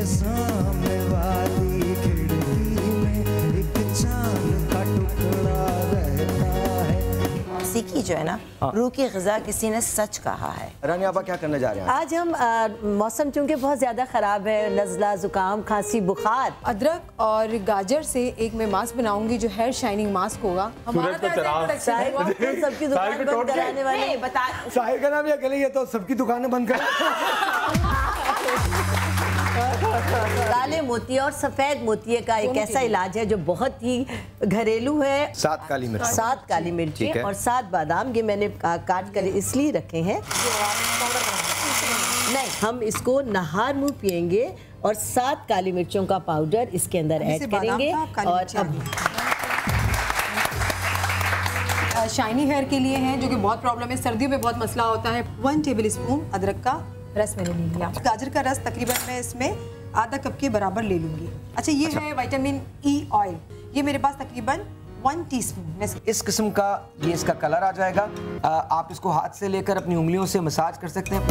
सामने वाली खिड़की में एक चांद का टुकड़ा रहता है। सीखी जो है ना, रूह की ग़िज़ा किसी ने सच कहा है। रानी आपा क्या करने जा रहे हैं? आज हम मौसम चूंकि बहुत ज़्यादा ख़राब है, नज़ला, ज़ुकाम, खांसी, बुखार, अदरक और गाजर से एक मैं मास्क बनाऊंगी जो हेयर शाइनिंग मास्क होगा। हमारा साहिर को सबकी दुकान बंद कराने वाले बता, साहिर का नाम ये अकेले, ये तो सबकी दुकानें बंद कर। काले मोतिये और सफ़ेद मोतिये का एक ऐसा इलाज है जो बहुत ही घरेलू है। 7 काली मिर्च, 7 काली मिर्ची और 7 बादाम, ये मैंने काट कर इसलिए रखे हैं। नहीं, हम इसको नहार मुँह पिएंगे और 7 काली मिर्चों का पाउडर इसके अंदर ऐड करेंगे। और अब शाइनी हेयर के लिए है जो कि बहुत प्रॉब्लम है, सर्दियों में बहुत मसला होता है। 1 टेबल स्पून अदरक का रस मैंने ले लिया। गाजर का रस तकरीबन मैं इसमें आधा कप के बराबर ले लूंगी। अच्छा, ये है विटामिन ई ऑयल, ये मेरे पास तकरीबन 1 टीस्पून। इस किस्म का ये इसका कलर आ जाएगा। आप इसको हाथ से लेकर अपनी उंगलियों से मसाज कर सकते हैं।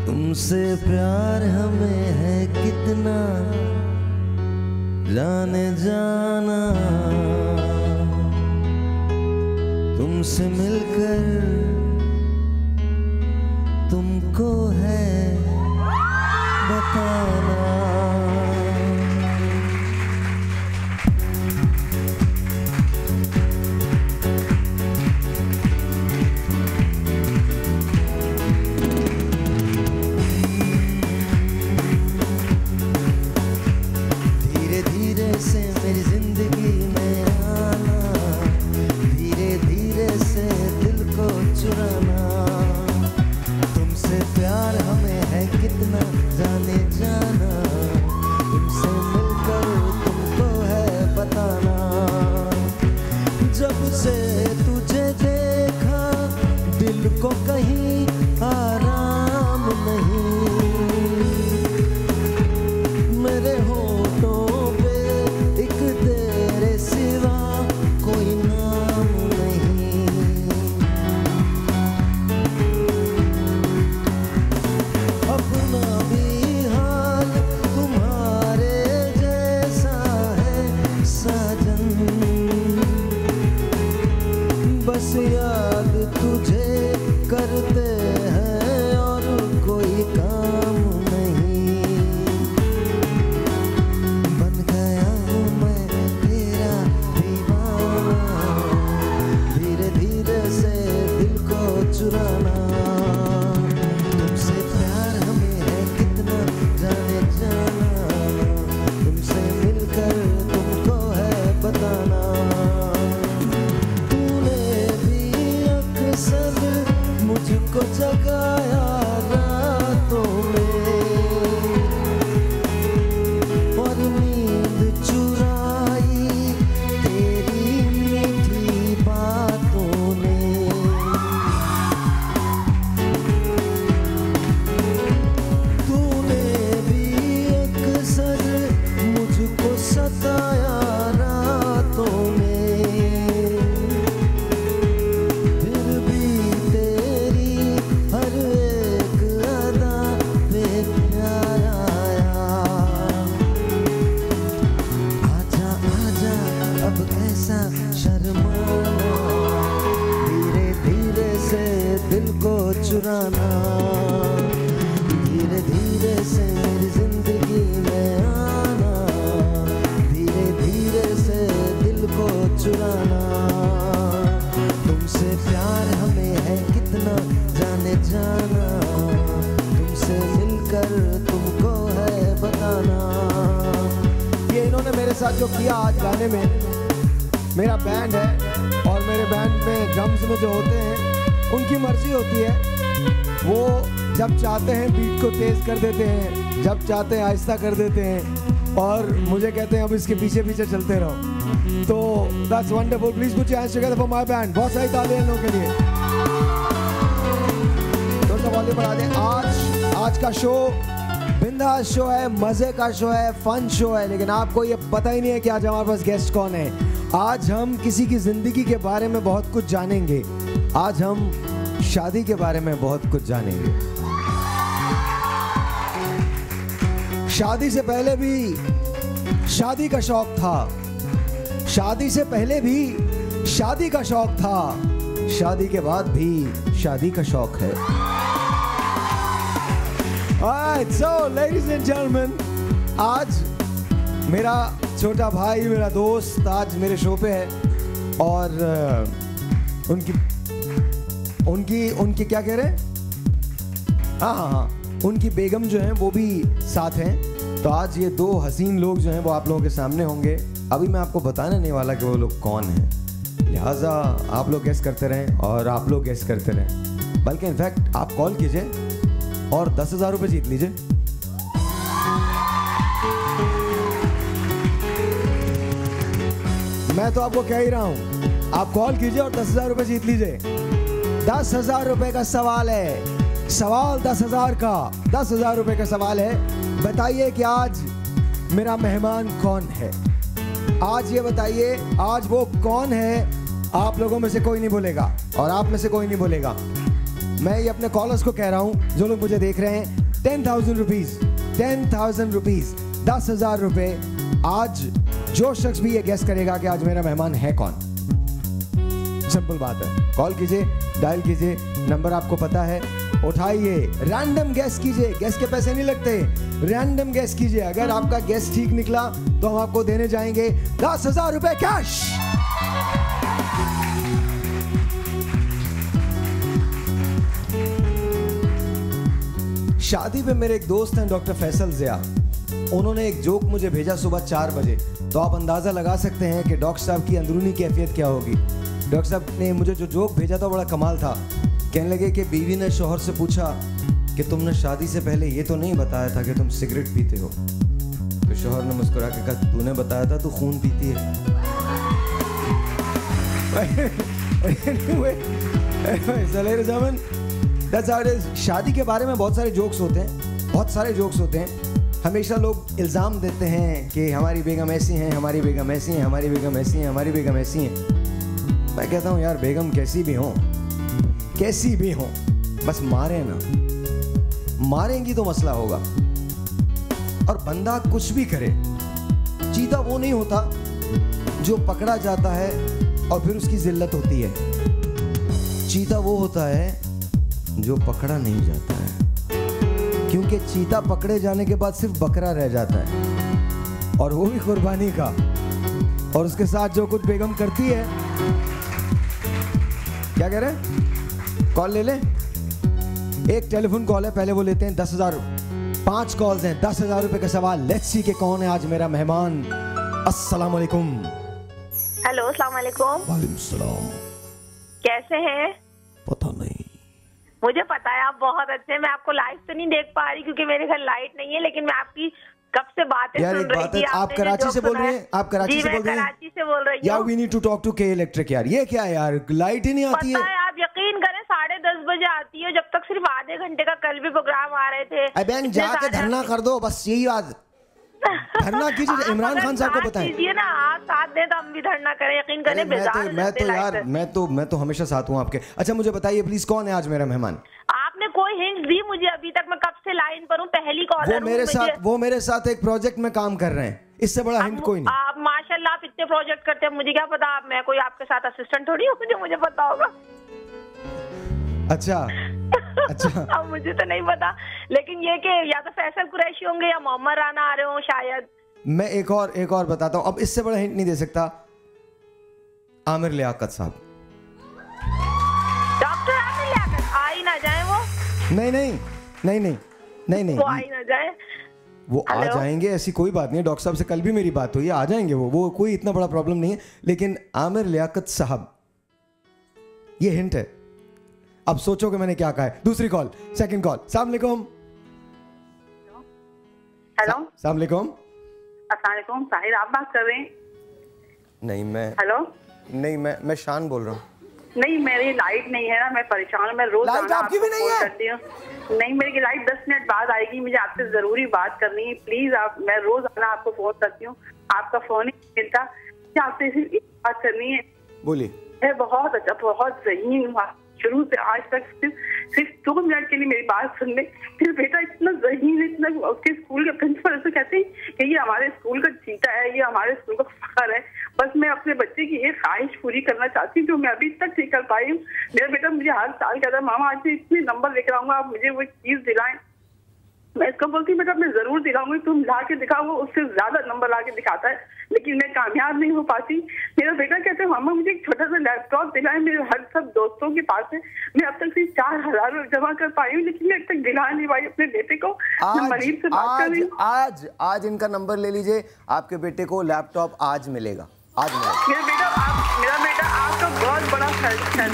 तुमसे प्यार हमें है कितना जाने जाना, तुमसे मिलकर तुमको है बताना। चुराना, धीरे धीरे से मेरी जिंदगी में आना, धीरे धीरे से दिल को चुराना। तुमसे प्यार हमें है कितना जाने जाना, तुमसे मिलकर तुमको है बताना। ये इन्होंने मेरे साथ जो किया आज गाने में, मेरा बैंड है और मेरे बैंड में ड्रम्स में जो होते हैं उनकी मर्जी होती है, वो जब चाहते हैं बीट को तेज कर देते हैं, जब चाहते हैं आहिस्ता कर देते हैं और मुझे कहते हैं अब इसके पीछे पीछे चलते रहो। तो that's wonderful. Please put your hands together for my band. बहुत सारी तालियां इन लोगों के लिए। तो वॉल्यूम बढ़ा दें। आज का शो बिंदास शो है, मजे का शो है, फन शो है, लेकिन आपको ये पता ही नहीं है कि आज हमारे पास गेस्ट कौन है। आज हम किसी की जिंदगी के बारे में बहुत कुछ जानेंगे। आज हम शादी के बारे में बहुत कुछ जानेंगे। शादी से पहले भी शादी का शौक था, शादी से पहले भी शादी का शौक था, शादी के बाद भी शादी का शौक है। Alright, so ladies and gentlemen, आज मेरा छोटा भाई, मेरा दोस्त आज मेरे शो पे है और उनकी क्या कह रहे हैं? हाँ, उनकी बेगम जो हैं वो भी साथ हैं। तो आज ये दो हसीन लोग जो हैं वो आप लोगों के सामने होंगे। अभी मैं आपको बताने नहीं वाला कि वो लोग कौन हैं, लिहाजा आप लोग गेस करते रहें और आप लोग गेस करते रहें। बल्कि इनफैक्ट आप कॉल कीजिए और 10,000 रुपये जीत लीजिए। मैं तो आपको कह ही रहा हूं, आप कॉल कीजिए और 10,000 रुपये जीत लीजिए। 10,000 रुपये का सवाल है, सवाल 10,000 का, 10,000 रुपये का सवाल है। बताइए कि आज मेरा मेहमान कौन है। आज ये बताइए आज वो कौन है। आप लोगों में से कोई नहीं बोलेगा और आप में से कोई नहीं बोलेगा। मैं ये अपने कॉलर्स को कह रहा हूं जो लोग मुझे देख रहे हैं, 10,000 रुपीज, 10,000 रुपीज, 10,000 रुपये। आज जो शख्स भी ये गेस करेगा कि आज मेरा मेहमान है कौन, सिंपल बात है, कॉल कीजिए, डायल कीजिए, नंबर आपको पता है, उठाइए, रैंडम गेस कीजिए। गेस के पैसे नहीं लगते, रैंडम गेस कीजिए। अगर आपका गेस ठीक निकला तो हम आपको देने जाएंगे 10,000 रुपए कैश। शादी पे मेरे एक दोस्त हैं डॉक्टर फैसल जिया, उन्होंने एक जोक मुझे भेजा सुबह 4 बजे। तो आप अंदाजा लगा सकते हैं कि डॉक्टर साहब की अंदरूनी कैफियत क्या होगी। डॉक्टर साहब ने मुझे जो जोक भेजा था बड़ा कमाल था। कहने लगे कि बीवी ने शौहर से पूछा कि तुमने शादी से पहले ये तो नहीं बताया था कि तुम सिगरेट पीते हो। तो शौहर ने मुस्कुरा के कहा, तूने बताया था तू खून पीती है। शादी के बारे में बहुत सारे जोक्स होते हैं, बहुत सारे जोक्स होते हैं। हमेशा लोग इल्ज़ाम देते हैं कि हमारी बेगम ऐसी हैं, हमारी बेगम ऐसी हैं, हमारी बेगम ऐसी हैं, हमारी बेगम ऐसी हैं। मैं कहता हूँ यार, बेगम कैसी भी हो, कैसी भी हो, बस मारे ना, मारेंगी तो मसला होगा। और बंदा कुछ भी करे, चीता वो नहीं होता जो पकड़ा जाता है और फिर उसकी जिल्लत होती है। चीता वो होता है जो पकड़ा नहीं जाता है, क्योंकि चीता पकड़े जाने के बाद सिर्फ बकरा रह जाता है, और वो भी कुर्बानी का। और उसके साथ जो कुछ बेगम करती है, क्या कह रहे हैं? कॉल ले ले, एक टेलीफोन कॉल है, पहले वो लेते हैं 10,000। 5 कॉल्स हैं, 10,000 रुपए का सवाल। लेट्स सी के कौन है आज मेरा मेहमान। अस्सलाम वालेकुम। हेलो, अस्सलाम वालेकुम। वालेकुम सलाम। कैसे हैं? पता नहीं, मुझे पता है आप बहुत अच्छे हैं। मैं आपको लाइव तो नहीं देख पा रही क्योंकि मेरे घर लाइट नहीं है, लेकिन मैं आपकी कब से बातें सुन रही थी। आप कराची से बोल रहे हैं? आप कराची से बोल रहे हैं? कराची से बोल रही हूँ। यार we need to talk to K electric. यार ये क्या है यार, लाइट ही नहीं आती है। पता है, आप यकीन करें 10:30 बजे आती है, जब तक सिर्फ आधे घंटे का कल भी प्रोग्राम आ रहे थे। बहन जाके धरना कर दो, बस यही बात। धरना कीजिए, इमरान खान साहब को बताएं ना, आप साथ दें तो हम भी धरना करें। यकीन करें, मैं तो हमेशा साथ हूँ आपके। अच्छा मुझे बताइए प्लीज, कौन है आज मेरा मेहमान? आपने कोई हिंट दी मुझे अभी तक? मैं कब से लाइन पर हूँ, पहली कॉलर हूँ। वो मेरे साथ एक प्रोजेक्ट में काम कर रहे हैं, इससे बड़ा हिंट कोई नहीं। आप माशाल्लाह आप इतने प्रोजेक्ट करते हैं, मुझे क्या पता, मैं कोई आपके साथ असिस्टेंट थोड़ी हूँ, मुझे पता होगा। अच्छा अच्छा। अब मुझे तो नहीं पता, लेकिन ये कि या तो फैसल कुरैशी होंगे या मोहम्मद राना आ रहे हो शायद। मैं एक और बताता हूँ, अब इससे बड़ा हिंट नहीं दे सकता। आमिर लियाकत साहब। डॉक्टर आमिर लियाकत आ ही ना जाए वो? नहीं वो आ ही ना जाए। वो आ जाएंगे, ऐसी कोई बात नहीं है। डॉक्टर साहब से कल भी मेरी बात हुई है, आ जाएंगे वो कोई इतना बड़ा प्रॉब्लम नहीं है। लेकिन आमिर लियाकत साहब, ये हिंट है। अब सोचो कि मैंने क्या कहा है। दूसरी कॉल, सेकंड कॉल। अस्सलाम वालेकुम। हेलो, अस्सलाम वालेकुम। अस्सलाम वालेकुम। साहिर आप बात कर रहे हैं? नहीं मैं हेलो, नहीं मैं शान बोल रहा हूँ। नहीं मेरी लाइट नहीं है ना, मैं परेशान हूँ। मैं रोज आपकी भी नहीं है? करती हूँ। नहीं, मेरी लाइट 10 मिनट बाद आएगी, मुझे आपसे जरूरी बात करनी है। प्लीज आप, मैं रोज आना आपको फोन करती हूँ, आपका फोन ही नहीं मिलता। आपसे सिर्फ एक बात करनी है। बोलिए। बहुत अच्छा, बहुत सही हुआ, शुरू से आज तक सिर्फ 2 मिनट के लिए मेरी बात सुन ले। फिर बेटा इतना ज़हीन, इतना, उसके स्कूल के प्रिंसिपल ऐसे कहते हैं कि ये हमारे स्कूल का चीता है, ये हमारे स्कूल का फखर है। बस मैं अपने बच्चे की एक ख्वाहिश पूरी करना चाहती हूँ जो मैं अभी तक नहीं कर पाई हूँ। मेरा बेटा मुझे हर साल कहता है मामा आज मैं इतने नंबर लेकर आऊंगा, आप मुझे वो चीज़ दिलाएं। मैं इसको बोलती हूँ बेटा मैं जरूर दिलाऊंगी, तुम ला के दिखाओ। वो उससे ज्यादा नंबर ला के दिखाता है, लेकिन मैं कामयाब नहीं हो पाती। मेरा बेटा कहता है मामा मुझे एक छोटा सा लैपटॉप दिलाए, मेरे हर सब दोस्तों के पास है। मैं अब तक सिर्फ 4000 जमा कर पाई हूँ, लेकिन मैं अब तक दिला नहीं पाई अपने बेटे को। मैं मरीज से बात कर रही हूँ। आज इनका नंबर ले लीजिए, आपके बेटे को लैपटॉप आज मिलेगा, आज मिलेगा। मेरा बेटा आपका बहुत बड़ा फैसला।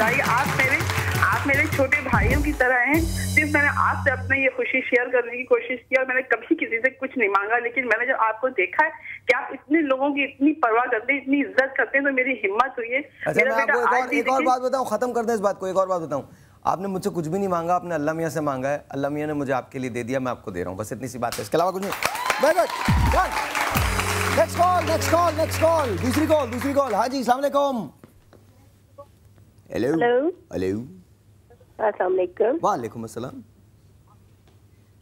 आप मेरे छोटे भाइयों की तरह हैं। सिर्फ मैंने आपसे अपना ये खुशी शेयर करने की कोशिश की और मैंने कभी किसी से कुछ नहीं मांगा। लेकिन मैंने जब आपको देखा है कि आप इतने लोगों की इतनी परवाह करते हैं, इतनी इज्जत करते हैं, तो मेरी हिम्मत हुई है। अच्छा, मैं आपको एक और बात बताऊं, खत्म कर दें इस बात को। एक और बात बताऊं, आपने मुझसे कुछ भी नहीं मांगा, आपने अल्लाह मियां से मांगा है। अल्लाह मियां ने मुझे आपके लिए दे दिया, मैं आपको दे रहा हूँ। बस इतनी सी बात है, इसके अलावा कुछ नहीं। Very good, done. Next call. दूसरी कॉल। हाँ जी, अस्सलाम वालेकुम। हेलो। अस्सलाम वालेकुम। वालेकुम अस्सलाम।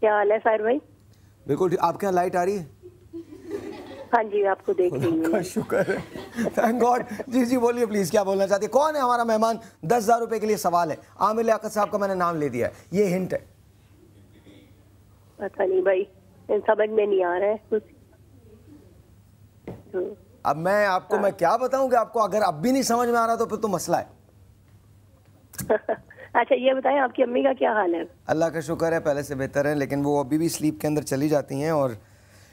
क्या हाल है साहिर भाई? बिल्कुल ठीक। आपके यहाँ लाइट आ रही है? हाँ जी, आपको देख रही हूँ। शुक्र है, थैंक गॉड। जी बोलिए प्लीज, क्या बोलना चाहती है? कौन है हमारा मेहमान? 10,000 रुपए के लिए सवाल है। आमिर लियाकत साहब का मैंने नाम ले दिया है, ये हिंट है। पता नहीं भाई, समझ में नहीं आ रहा है कुछ। अब मैं आपको मैं क्या बताऊं कि आपको अगर अब भी नहीं समझ में आ रहा तो फिर तो मसला है। अच्छा ये बताएं, आपकी अम्मी का क्या हाल है? अल्लाह का शुक्र है, पहले से बेहतर है, लेकिन वो अभी भी स्लीप के अंदर चली जाती हैं। और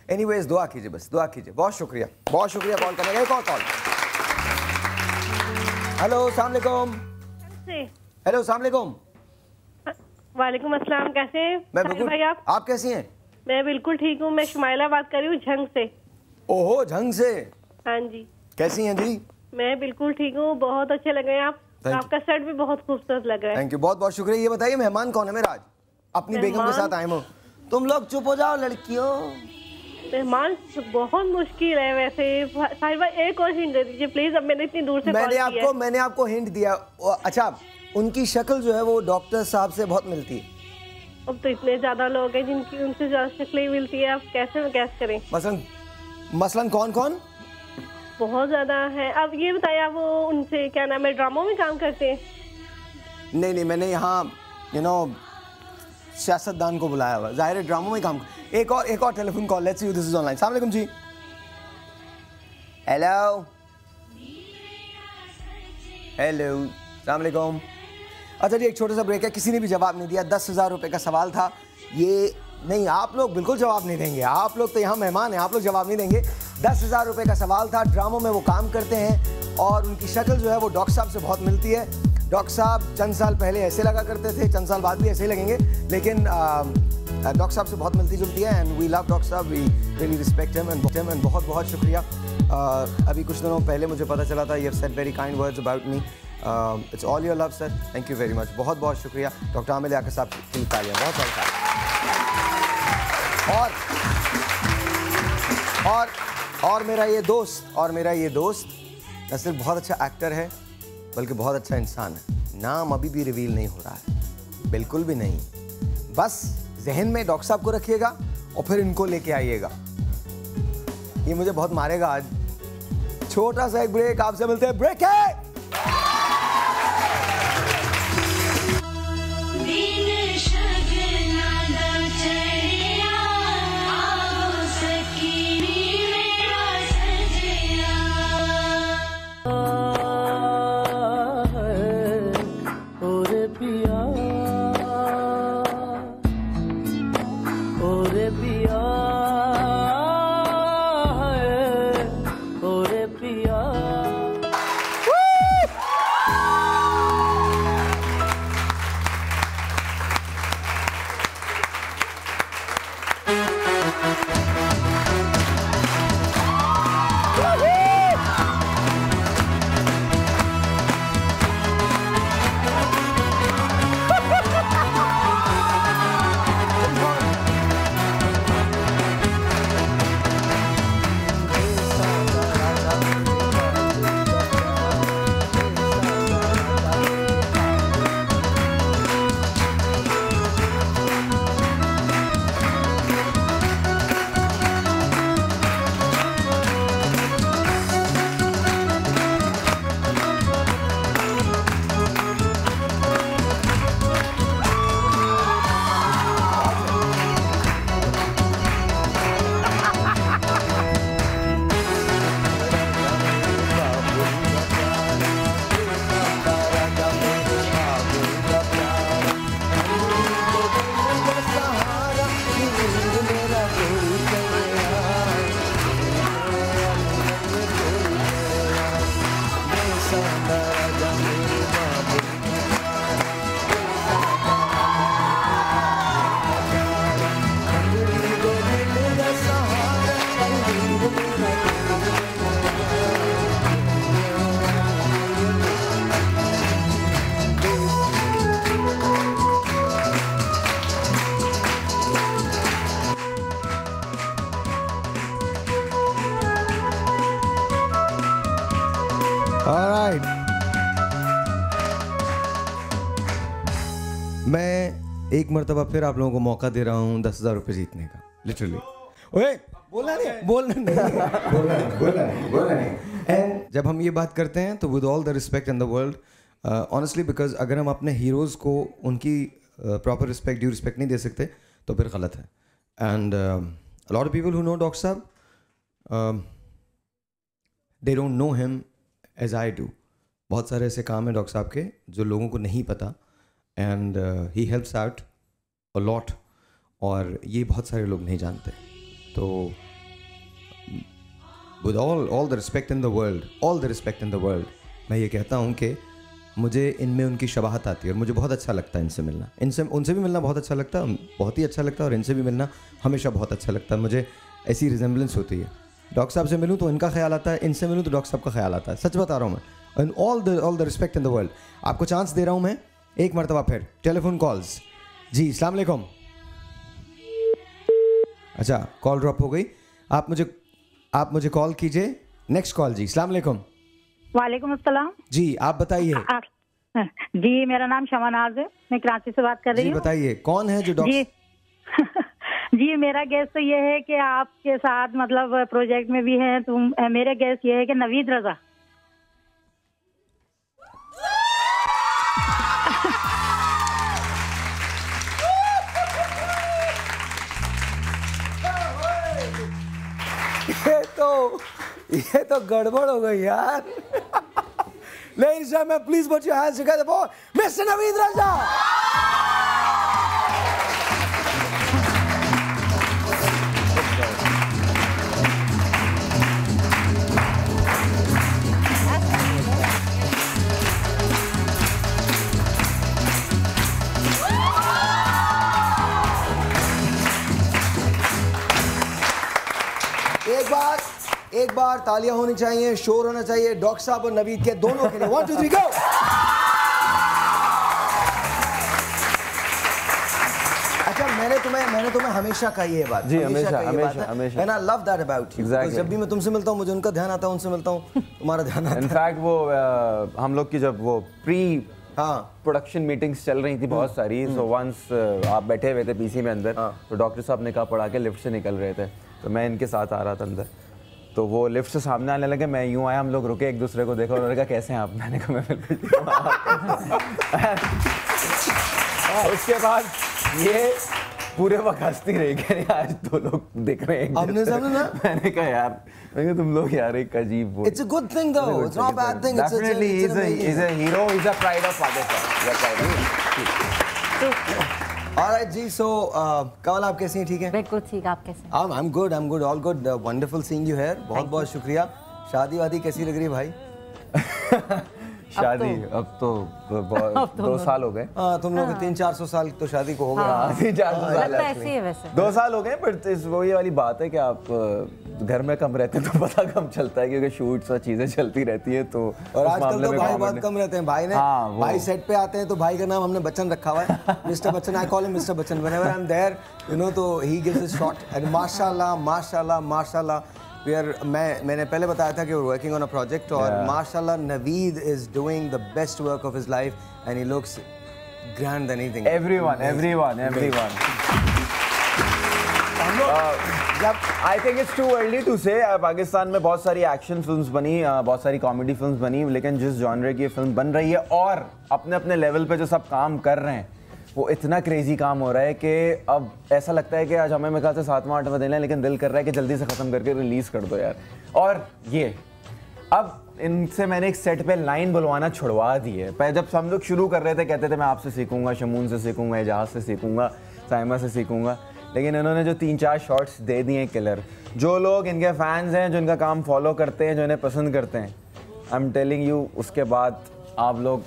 एनीवेज दुआ कीजिए, बस दुआ कीजिए। बहुत शुक्रिया कॉल करने का। एक और कॉल। हेलो, अस्सलाम वालेकुम। हेलो, अस्सलाम वालेकुम। वालेकुम अस्सलाम। कैसे हैं? मैं बिल्कुल, भाई आप कैसी हैं? मैं बिल्कुल ठीक हूँ। मैं शुमाइला बात कर रही हूँ झंग से। ओहो, झंग से। हाँ जी। कैसी हैं जी? मैं बिल्कुल ठीक हूँ, बहुत अच्छे लग रहे हैं आप। आपका सेट भी बहुत खूबसूरत लग रहा है। थैंक यू, बहुत बहुत शुक्रिया। ये बताइए मेहमान कौन है मेरा आज? अपनी बेगम के साथ आए हो। तुम लोग चुप हो जाओ लड़कियों। मेहमान बहुत मुश्किल है वैसे। साहिर भाई एक और हिंट दे दीजिए प्लीज, अब मैंने इतनी दूर से मैंने आपको हिंट दिया। अच्छा, उनकी शक्ल जो है वो डॉक्टर साहब से बहुत मिलती है। अब तो इतने ज्यादा लोग हैं जिनकी उनसे ज्यादा शक्लें मिलती है, आप कैसे गैस करें? मसलन कौन? बहुत ज्यादा है। अब ये बताइए, आप वो उनसे क्या नाम है, ड्रामों में काम करते हैं? नहीं, मैंने यहाँ सियासतदान को बुलाया हुआ, जाहिर है ड्रामों में काम। एक और telephone call. Let's see this is online. अस्सलाम वालेकुम जी। हेलो, अस्सलाम वालेकुम। अच्छा जी, एक छोटा सा ब्रेक है। किसी ने भी जवाब नहीं दिया। 10,000 रुपए का सवाल था ये। नहीं, आप लोग बिल्कुल जवाब नहीं देंगे। आप लोग तो यहाँ मेहमान हैं, आप लोग जवाब नहीं देंगे। 10,000 रुपए का सवाल था। ड्रामों में वो काम करते हैं और उनकी शक्ल जो है वो डॉक्टर साहब से बहुत मिलती है। डॉक्टर साहब चंद साल पहले ऐसे लगा करते थे, चंद साल बाद भी ऐसे ही लगेंगे, लेकिन डॉक्टर साहब से बहुत मिलती जुलती है। एंड वी लव डॉक्टर साहब, we really respect him and बहुत बहुत शुक्रिया। अभी कुछ दिनों पहले मुझे पता चला था, you have said very kind words about me. It's all your love sir, thank you very much. बहुत बहुत शुक्रिया। डॉक्टर आमिर लियाकत साहब की तालियां, बहुत बहुत। और मेरा ये दोस्त न सिर्फ बहुत अच्छा एक्टर है बल्कि बहुत अच्छा इंसान है। नाम अभी भी रिवील नहीं हो रहा है, बिल्कुल भी नहीं। बस जहन में डॉक्टर साहब को रखिएगा और फिर इनको लेके आइएगा। ये मुझे बहुत मारेगा आज। छोटा सा एक ब्रेक, आपसे मिलते हैं। ब्रेक है। ऑलराइट, मैं एक मर्तबा फिर आप लोगों को मौका दे रहा हूँ 10,000 रुपये जीतने का, लिटरली। ओए बोलना नहीं। एंड जब हम ये बात करते हैं तो with all the respect in the world, honestly, because अगर हम अपने हीरोज़ को उनकी प्रॉपर रिस्पेक्ट, ड्यू रिस्पेक्ट नहीं दे सकते तो फिर गलत है। And lot of people who know doctor साहब, they don't know him as I do. बहुत सारे ऐसे काम हैं डॉक्टर साहब के जो लोगों को नहीं पता, and he helps out a lot, और ये बहुत सारे लोग नहीं जानते। तो with all the respect in the world, मैं ये कहता हूँ कि मुझे इनमें उनकी शबाहत आती है और मुझे बहुत अच्छा लगता है इनसे मिलना। उनसे भी मिलना बहुत अच्छा लगता है, बहुत ही अच्छा लगता है, और इनसे भी मिलना हमेशा बहुत अच्छा लगता है। मुझे ऐसी रिजेंबलेंस होती है, डॉक्टर साहब से मिलूँ तो इनका ख्याल आता है, इनसे मिलूँ तो डॉक्टर साहब का ख्याल आता है। सच बता रहा हूँ मैं, and all the respect in the world. आपको चांस दे रहा हूँ मैं एक मरतबा फिर, टेलीफोन कॉल्स। जी अस्सलाम वालेकुम। अच्छा, कॉल ड्रॉप हो गई। आप मुझे कॉल कीजिए, नेक्स्ट कॉल। जी अस्सलाम वालेकुम। वालेकुम अस्सलाम। जी आप बताइए। जी मेरा नाम शमानाज है, मैं कराची से बात कर रही हूँ। बताइए कौन है जो डॉक्टर? जी मेरा गेस्ट तो ये है कि आपके साथ मतलब प्रोजेक्ट में भी है तुम। मेरा गेस्ट ये है कि नवीद रजा। ये तो गड़बड़ हो गई यार। Ladies and gentlemen, please put your hands together for Mr. Naveed Raza. एक बार तालियां होनी चाहिए, शोर होना चाहिए डॉक्टर साहब और नवीद के दोनों के लिए। 1 2 3 गो। अच्छा, मैंने तुम्हें हमेशा कही है बात। जी हमेशा। And I love that about you. जब भी मैं तुमसे मिलता हूँ मुझे उनका ध्यान आता है, उनसे मिलता हूँ तुम्हारा ध्यान आता है। इनफैक्ट वो हम लोग की जब वो प्री प्रोडक्शन मीटिंग्स चल रही थी बहुत सारी, सो वंस आप बैठे हुए थे पीसी में अंदर, तो डॉक्टर साहब ने कहा पढ़ा के लिफ्ट से निकल रहे थे, तो मैं इनके साथ आ रहा था अंदर, तो वो लिफ्ट से सामने आने लगे, मैं यूं आया, हम लोग रुके एक दूसरे को देखा, उन्होंने कहा कैसे हैं आप? मैंने कहा मैं बिल्कुल। उसके बाद ये पूरे वक्त हंसती रही कि आज दो लोग दिख रहे हैं। मैंने कहा यार, तुम लोग यार एक अजीब वो। It's a good thing though. It's not a bad thing. Definitely, he's a hero. He's a pride of Pakistan. Alright ji, so कमल आप कैसी हैं? ठीक हैं? बिल्कुल ठीक, आप कैसे? I'm good, all good. Wonderful seeing you here. बहुत शुक्रिया। शादी वादी कैसी लग रही है भाई? शादी अब तो 2 साल हो गए। तुम लोग 300-400 साल तो शादी को हो गए। 300-400 साल ऐसे ही है वैसे। 2 साल हो गए, बट वो ये वाली बात है कि आप घर में कम रहते हैं तो पता कम चलता है, क्योंकि शूट्स और चीजें चलती रहती है। तो और आजकल तो भाई बहुत कम रहते हैं। भाई सेट पे आते हैं तो भाई का नाम हमने बच्चन रखा हुआ है, mister Bachchan. I call him mister Bachchan whenever I am there, you know, तो he gives a shot and माशाल्लाह मैंने पहले बताया था कि वर्किंग ऑन अ प्रोजेक्ट, और माशाल्लाह Naveed is doing the best work of his life and he looks grand then anything. Everyone I think it's too early to say. Pakistan में बहुत सारी एक्शन फिल्म्स बनी, बहुत सारी कॉमेडी फिल्म्स बनी, लेकिन जिस जॉनरे की फिल्म बन रही है और अपने अपने लेवल पे जो सब काम कर रहे हैं, वो इतना क्रेजी काम हो रहा है कि अब ऐसा लगता है कि आज हमें मेरे ख्याल से 7वां-8वां दिन है, लेकिन दिल कर रहा है कि जल्दी से ख़त्म करके रिलीज़ कर दो यार। और ये अब इनसे मैंने एक सेट पे लाइन बुलवाना छुड़वा दी है। पहले जब हम लोग शुरू कर रहे थे कहते थे मैं आपसे सीखूंगा, शमून से सीखूंगा, एजाज से सीखूंगा, साइमा से सीखूंगा, लेकिन इन्होंने जो 3-4 शॉट्स दे दिए किलर, जो लोग इनके फैंस हैं, जो इनका काम फॉलो करते हैं, जो इन्हें पसंद करते हैं, आई एम टेलिंग यू, उसके बाद आप लोगों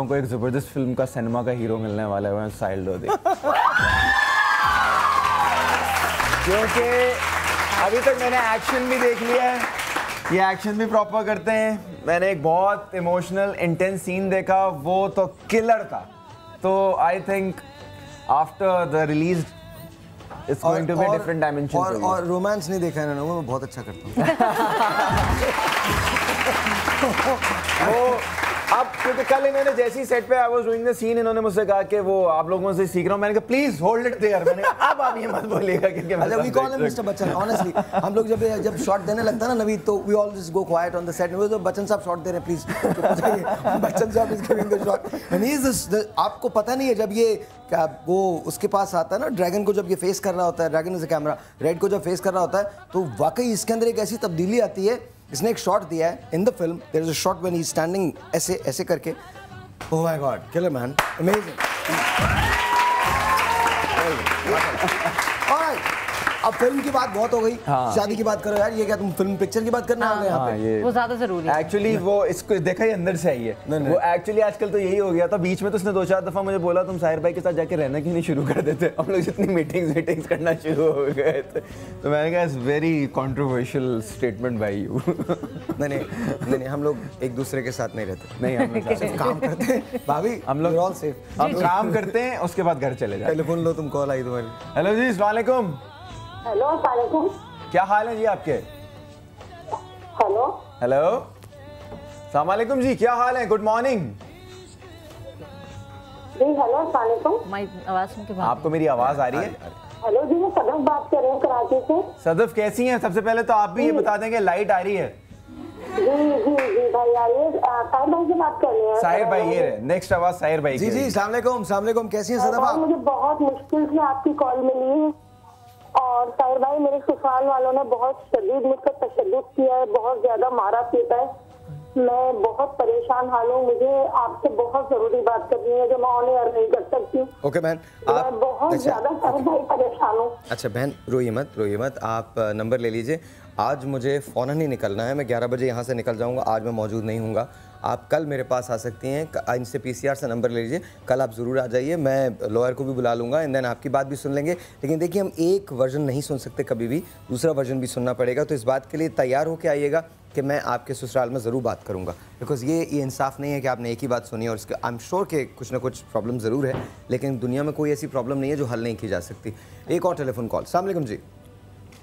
को एक ज़बरदस्त फिल्म का सिनेमा का हीरो मिलने वाला है, साहिल लोधी। क्योंकि अभी तक मैंने एक्शन भी देख लिया है, ये एक्शन भी प्रॉपर करते हैं। मैंने एक बहुत इमोशनल इंटेंस सीन देखा, वो तो किलर था। तो I think after the release it's going to be different dimension. और रोमांस नहीं देखा है ना, मैं बहुत अच्छा करता हूँ। अब क्योंकि कल इन्होंने जैसी सेट पे I was doing the scene, इन्होंने मुझसे कहा कि वो आप लोगों से सीख रहा हूं। मैंने कहा प्लीज होल्ड इट देयर। मैंने कहा अब आप ये मत बोलिएगा क्योंकि अच्छा we call him mister Bachchan. Honestly हम लोग जब शॉट देने लगता है ना नवीद, तो we always go quiet on the set. वो तो बच्चन साहब शॉट दे रहे हैं प्लीज, बच्चन साहब is giving the shot and he is आपको पता नहीं है जब ये क्या वो उसके पास आता है ना ड्रैगन को, जब ये फेस कर रहा होता है, dragon is a camera, red को जब फेस कर रहा होता है तो वाकई इसके अंदर एक ऐसी तब्दीली आती है। इसने एक शॉट दिया है in the film, there is a shot when he is standing ऐसे ऐसे करके। Oh my God, killer man, amazing. Alright, अब फिल्म की बात बहुत हो गई, शादी की बात करो यार। ये क्या तुम फिल्म पिक्चर की बात करना है यहाँ पे? वो ज्यादा जरूरी है एक्चुअली। वो इसको देखा ही अंदर से आई है वो। एक्चुअली आजकल तो यही हो गया था। बीच में तो उसने 2-4 दफा मुझे बोला तुम साहिर भाई के साथ जाके रहना क्यों नहीं शुरू कर देते। हम लोग जितनी मीटिंग्स करना शुरू हो गए थे तो मैंने कहा it's very controversial statement by you. नहीं, हम लोग एक दूसरे के साथ नहीं रहते। नहीं, हम लोग सिर्फ काम करते हैं भाभी। हम लोग ऑल सेफ, हम काम करते हैं उसके बाद घर चले जाते हैं। टेलीफोन लो, तुम कॉल आई तुम्हारी। हेलो जी, अस्सलाम वालेकुम। हेलो, अस्सलाम वालेकुम। क्या हाल है जी आपके? हेलो हेलो, अस्सलाम वालेकुम जी, क्या हाल है? गुड मॉर्निंग जी। हेलो, अस्सलाम वालेकुम। माय आवाज सुन के बात। आपको मेरी आवाज आ रही है? हेलो जी, मैं सदफ बात कर रही हूँ कराची से। सदफ कैसी हैं? सबसे पहले तो आप भी ये बता दें कि लाइट आ रही है। जी भाई आ रही है। साहिर भाई से बात कर रहे हैं। साहिर भाई ये रहे, नेक्स्ट आवाज साहिर भाई जी। अस्सलाम वालेकुम, कैसी हैं सदफ आप? मुझे बहुत मुश्किल से आपकी कॉल मिली और साहिर भाई मेरे ससुराल वालों ने बहुत शदीद मुझ पर तशद्दुद किया है, बहुत ज्यादा मारा पीटा है। मैं बहुत परेशान हाल हूँ। मुझे आपसे बहुत जरूरी बात करनी है जो मैं ऑन एयर नहीं कर सकती। ओके बहन, मैं बहुत ज्यादा साहिर भाई परेशान हूँ। अच्छा बहन, रोइए मत, आप नंबर ले लीजिए। आज मुझे फ़ौरन ही निकलना है, मैं 11 बजे यहाँ से निकल जाऊँगा। आज मैं मौजूद नहीं हूँगा। आप कल मेरे पास आ सकती हैं, इनसे PCR से नंबर ले लीजिए। कल आप ज़रूर आ जाइए, मैं लॉयर को भी बुला लूँगा एंड देन आपकी बात भी सुन लेंगे। लेकिन देखिए, हम एक वर्जन नहीं सुन सकते कभी भी, दूसरा वर्जन भी सुनना पड़ेगा। तो इस बात के लिए तैयार होकर आइएगा कि मैं आपके ससुराल में ज़रूर बात करूँगा। बिकॉज ये इंसाफ नहीं है कि आपने एक ही बात सुनी और इसके आई एम श्योर कि कुछ ना कुछ प्रॉब्लम ज़रूर है, लेकिन दुनिया में कोई ऐसी प्रॉब्लम नहीं है जो हल नहीं की जा सकती। एक और टेलीफोन कॉल। अस्सलाम वालेकुम जी।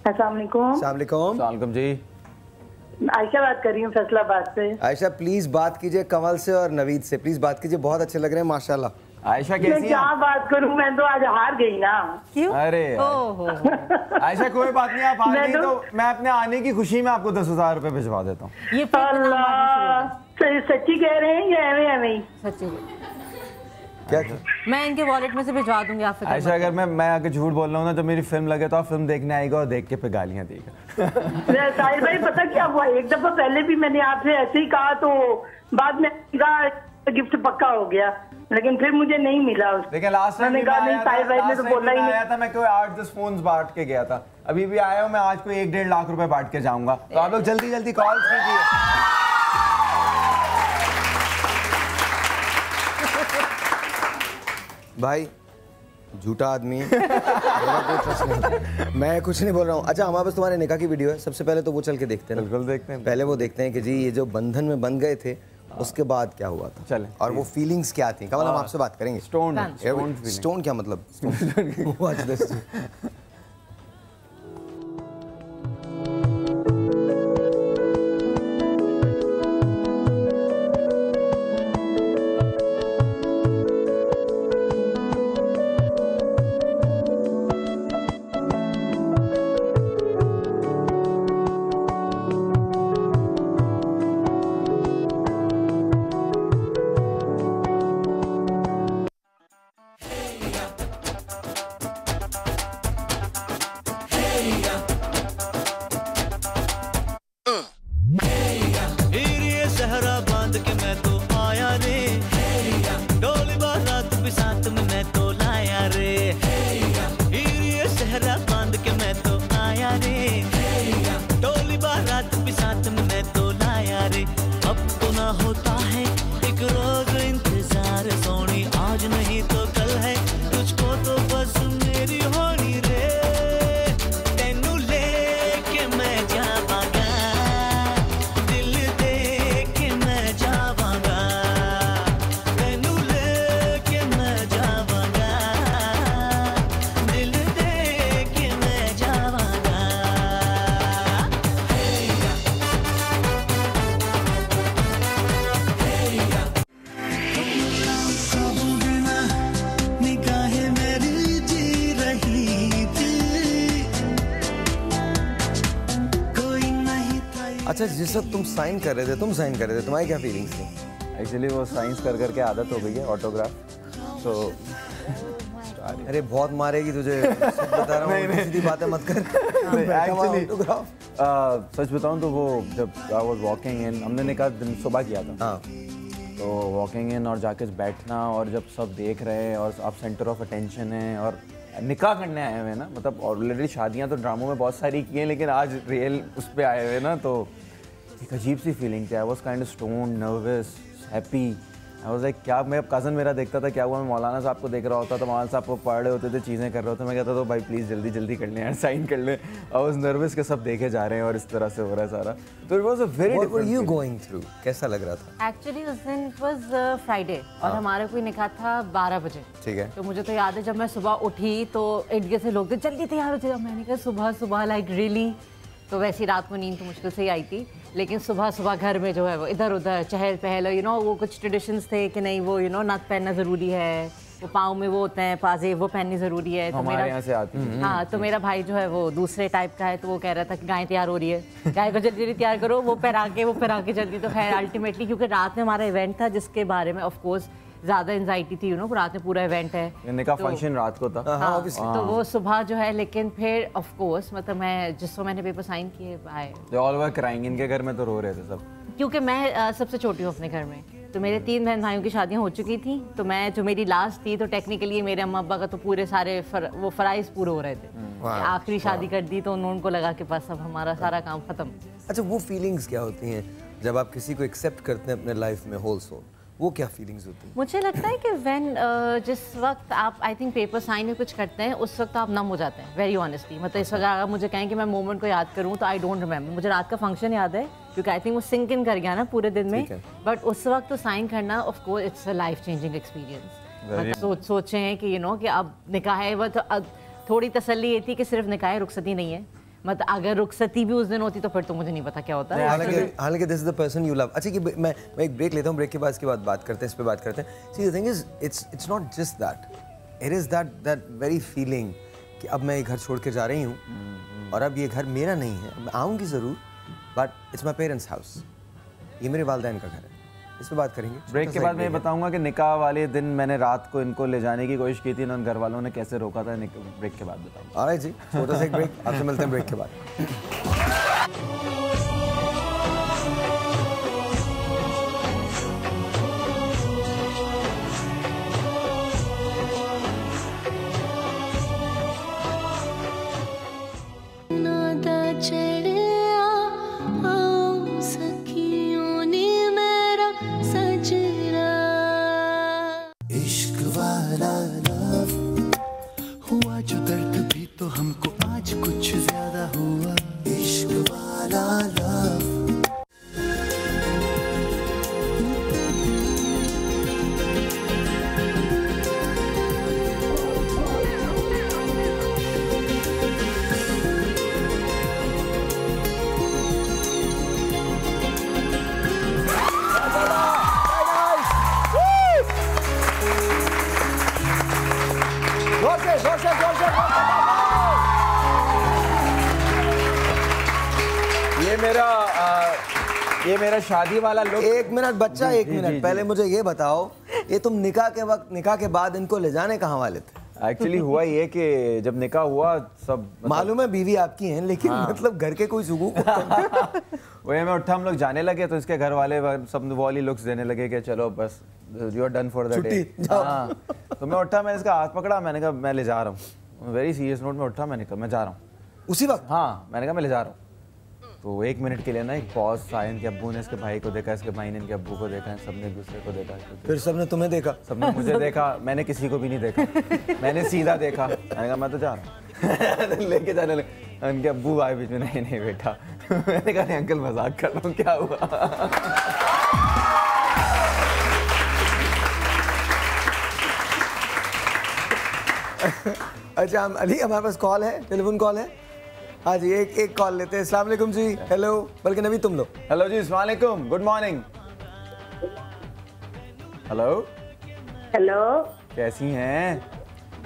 अस्सलाम वालेकुम जी। आयशा बात कर रही हूँ फैसलाबाद से। आयशा प्लीज बात कीजिए कमल से और नवीद से, प्लीज बात कीजिए, बहुत अच्छे लग रहे हैं माशाल्लाह। आयशा कैसी है? क्या बात करूं, मैं तो आज हार गई ना। क्यों? अरे आयशा कोई बात नहीं, आप हार गई तो मैं अपने आने की खुशी में आपको 10,000 रुपए भिजवा देता हूँ। ये सच्ची कह रहे हैं या एवं? सच्ची। क्या मैं इनके वॉलेट में से भिजवा दूंगी। आप ऐसा अगर मैं आगे झूठ बोल रहा हूँ ना, जब मेरी फिल्म लगे तो आप फिल्म देखने आएगा और देख के फिर गालियाँ देगा। साहिर भाई पता क्या हुआ, एक दफा पहले भी मैंने आपसे ऐसे ही कहा तो बाद में गिफ्ट पक्का हो गया, लेकिन फिर मुझे नहीं मिला। लेकिन लास्ट टाइम साहिर भाई ने तो बोला ही आया था, मैं कोई 8-10 फोन बांट के गया था। अभी भी आया हूँ मैं, आज कोई 1-1.5 लाख रुपए बांट के जाऊंगा। तो आप लोग जल्दी कॉल कीजिए। भाई झूठा आदमी है, मैं कुछ नहीं बोल रहा हूँ। अच्छा, हमारे पास तुम्हारे निकाह की वीडियो है, सबसे पहले तो वो चल के देखते हैं। बिल्कुल देखते हैं। पहले वो देखते हैं कि जी ये जो बंधन में बंध गए थे उसके बाद क्या हुआ था, चले और वो फीलिंग्स क्या थी। कमल हम आपसे बात करेंगे। स्टोन क्या मतलब? दिल दे के मैं जावांगा। अच्छा, जिस वक्त तुम साइन कर रहे थे तुम्हारी क्या फीलिंग्स थी? एक्चुअली वो साइंस कर करके आदत हो गई है ऑटोग्राफ, तो अरे बहुत मारेगी तुझे, बता रहा हूँ, सीधी बातें मत कर। एक्चुअली सच बताऊँ तो वो जब आई वाज वॉकिंग इन, हमने निकाह दिन सुबह किया था, तो वॉकिंग इन और जाके बैठना और जब सब देख रहे हैं और आप सेंटर ऑफ अटेंशन है और निकाह करने आए हुए हैं ना, मतलब ऑलरेडी शादियां तो ड्रामों में बहुत सारी की हैं लेकिन आज रियल उस पर आए हुए ना, तो एक अजीब सी फीलिंग थी। I was kind of stone, nervous, happy. I was like क्या, मैं कज़न मेरा देखता था क्या हुआ, मैं मौलाना साहब को देख रहा होता था, मौलाना साहब को पढ़ रहे होते थे, चीज़ें कर रहे होते, मैं कहता था भाई प्लीज़ जल्दी जल्दी कर लें यार, साइन कर लें। आई वाज नर्वस कि सब देखे जा रहे हैं और इस तरह से हो रहा है सारा, तो it was a very what were you going through, कैसा लग रहा था? एक्चुअली उस दिन इट वाज फ्राइडे और हमारा कोई निकाह था 12 बजे। ठीक है। तो मुझे तो याद है जब मैं सुबह उठी तो इर्द से लोग थे जल्दी तैयार हो जाओ, मैंने कहा सुबह सुबह लाइक रियली, तो वैसी रात को नींद तो मुश्किल से ही आई थी, लेकिन सुबह सुबह घर में जो है वो इधर उधर चहल पहल, यू नो वो कुछ ट्रेडिशंस थे कि नहीं वो नथ पहनना ज़रूरी है, वो पाँव में वो होते हैं पाजे, वो पहननी ज़रूरी है। तो हमारे यहाँ से आती है। हाँ, तो मेरा भाई जो है वो दूसरे टाइप का है, तो वो कह रहा था कि गाय तैयार हो रही है, गाय को जल्दी जल्दी तैयार करो, वो पहरा के जल्दी। तो खैर अल्टीमेटली क्योंकि रात में हमारा इवेंट था जिसके बारे में ऑफ कोर्स ज़्यादा एंजाइटी थी, रात में पूरा इवेंट है, निकाह फंक्शन रात को था। हाँ, तो वो सुबह जो है, लेकिन फिर ऑफ कोर्स मतलब मैं जिसको मैंने पेपर साइन किए भाई दे ऑल वर क्राइंग, इनके घर में तो रो रहे थे सब, क्योंकि मैं सबसे छोटी हूँ अपने घर में, तो मेरे 3 बहन भाइयों की शादियाँ हो चुकी थी, तो मैं जो मेरी लास्ट थी, तो टेक्निकली मेरे अम्मा अब्बा का तो पूरे सारे वो फराइज पूरे हो रहे थे। आखिरी शादी कर दी तो उनको लगा कि बस अब हमारा सारा काम खत्म। अच्छा, वो फीलिंग्स क्या होती हैं जब आप किसी को एक्सेप्ट करते हैं अपने लाइफ में होल सोल, वो क्या फीलिंग्स होती हैं? मुझे लगता है कि जिस वक्त आप आई थिंक पेपर साइन में कुछ करते हैं उस वक्त आप नम हो जाते हैं, वेरी ऑनेस्टली। मतलब इस वक्त अगर मुझे कहें कि मैं मोमेंट को याद करूं तो आई डोंट रिमेंबर। मुझे रात का फंक्शन याद है क्योंकि आई थिंक वो सिंक इन कर गया ना पूरे दिन में, बट उस वक्त तो साइन करना of course it's a life changing experience. मतलब सोचे हैं कि कि अब निकाह है, वो तो थोड़ी तसल्ली ये थी कि सिर्फ निकाह रुखसती नहीं है, मतलब अगर रुखसती भी उस दिन होती तो फिर तो मुझे नहीं पता क्या होता है। हालांकि this is the person you love. अच्छा कि मैं एक ब्रेक लेता हूँ, ब्रेक के बाद इसके बाद बात करते हैं, इस पे बात करते हैं। See the thing is it's not just that, it is that very feeling कि अब मैं ये घर छोड़ के जा रही हूँ और अब ये घर मेरा नहीं है, मैं आऊँगी ज़रूर but it's my parents house, ये मेरे वालिदैन का घर है। इस पे बात करेंगे ब्रेक के बाद। मैं बताऊंगा कि निकाह वाले दिन मैंने रात को इनको ले जाने की कोशिश की थी, उन घर वालों ने कैसे रोका था, ब्रेक के बाद बताऊंगा। ऑलराइट जी, छोटा सा एक ब्रेक, आपसे मिलते हैं ब्रेक के बाद। ये मेरा शादी वाला लुक। एक मिनट बच्चा, एक मिनट पहले मुझे ये बताओ, ये तुम निकाह के वक्त, निकाह के बाद इनको ले जाने कहाँ वाले थे? एक्चुअली हुआ ये कि जब निकाह हुआ सब मालूम है बीवी आपकी हैं, लेकिन मतलब घर के कोई सुकून वही मैं उठा, हम लोग जाने लगे तो इसके घर वाले सब वाली लुक्स देने लगे कि चलो बस you are done for the day. तो मैं उठा, मैंने इसका हाथ पकड़ा, मैंने कहा मैं ले जा रहा हूँ, वेरी सीरियस नोट में उठा, मैंने कहा मैं जा रहा हूँ उसी वक्त। हाँ, मैंने कहा मैं ले जा रहा हूँ। तो 1 मिनट के लिए ना एक पॉज था, इनके अब्बू ने इसके भाई को देखा, इसके भाई ने इनके अब्बू को देखा, सबने एक दूसरे को देखा, फिर सबने तुम्हें देखा, सबने मुझे देखा, मैंने किसी को भी नहीं देखा, मैंने सीधा देखा, मैंने कहा मैं तो जा रहा हूँ लेके जाने लगे। उनके अब्बू आए बीच में, नहीं बेटा मैंने कहा नहीं अंकल मजाक कर रहा हूँ, क्या हुआ? अच्छा अली, हमारे पास कॉल है, टेलीफोन कॉल है। हाँ जी, एक कॉल लेते हैं। अस्सलाम वालेकुम जी। हेलो, बल्कि नबी तुम लो। हेलो जी, अस्सलाम वालेकुम, गुड मॉर्निंग। हेलो हेलो, कैसी हैं?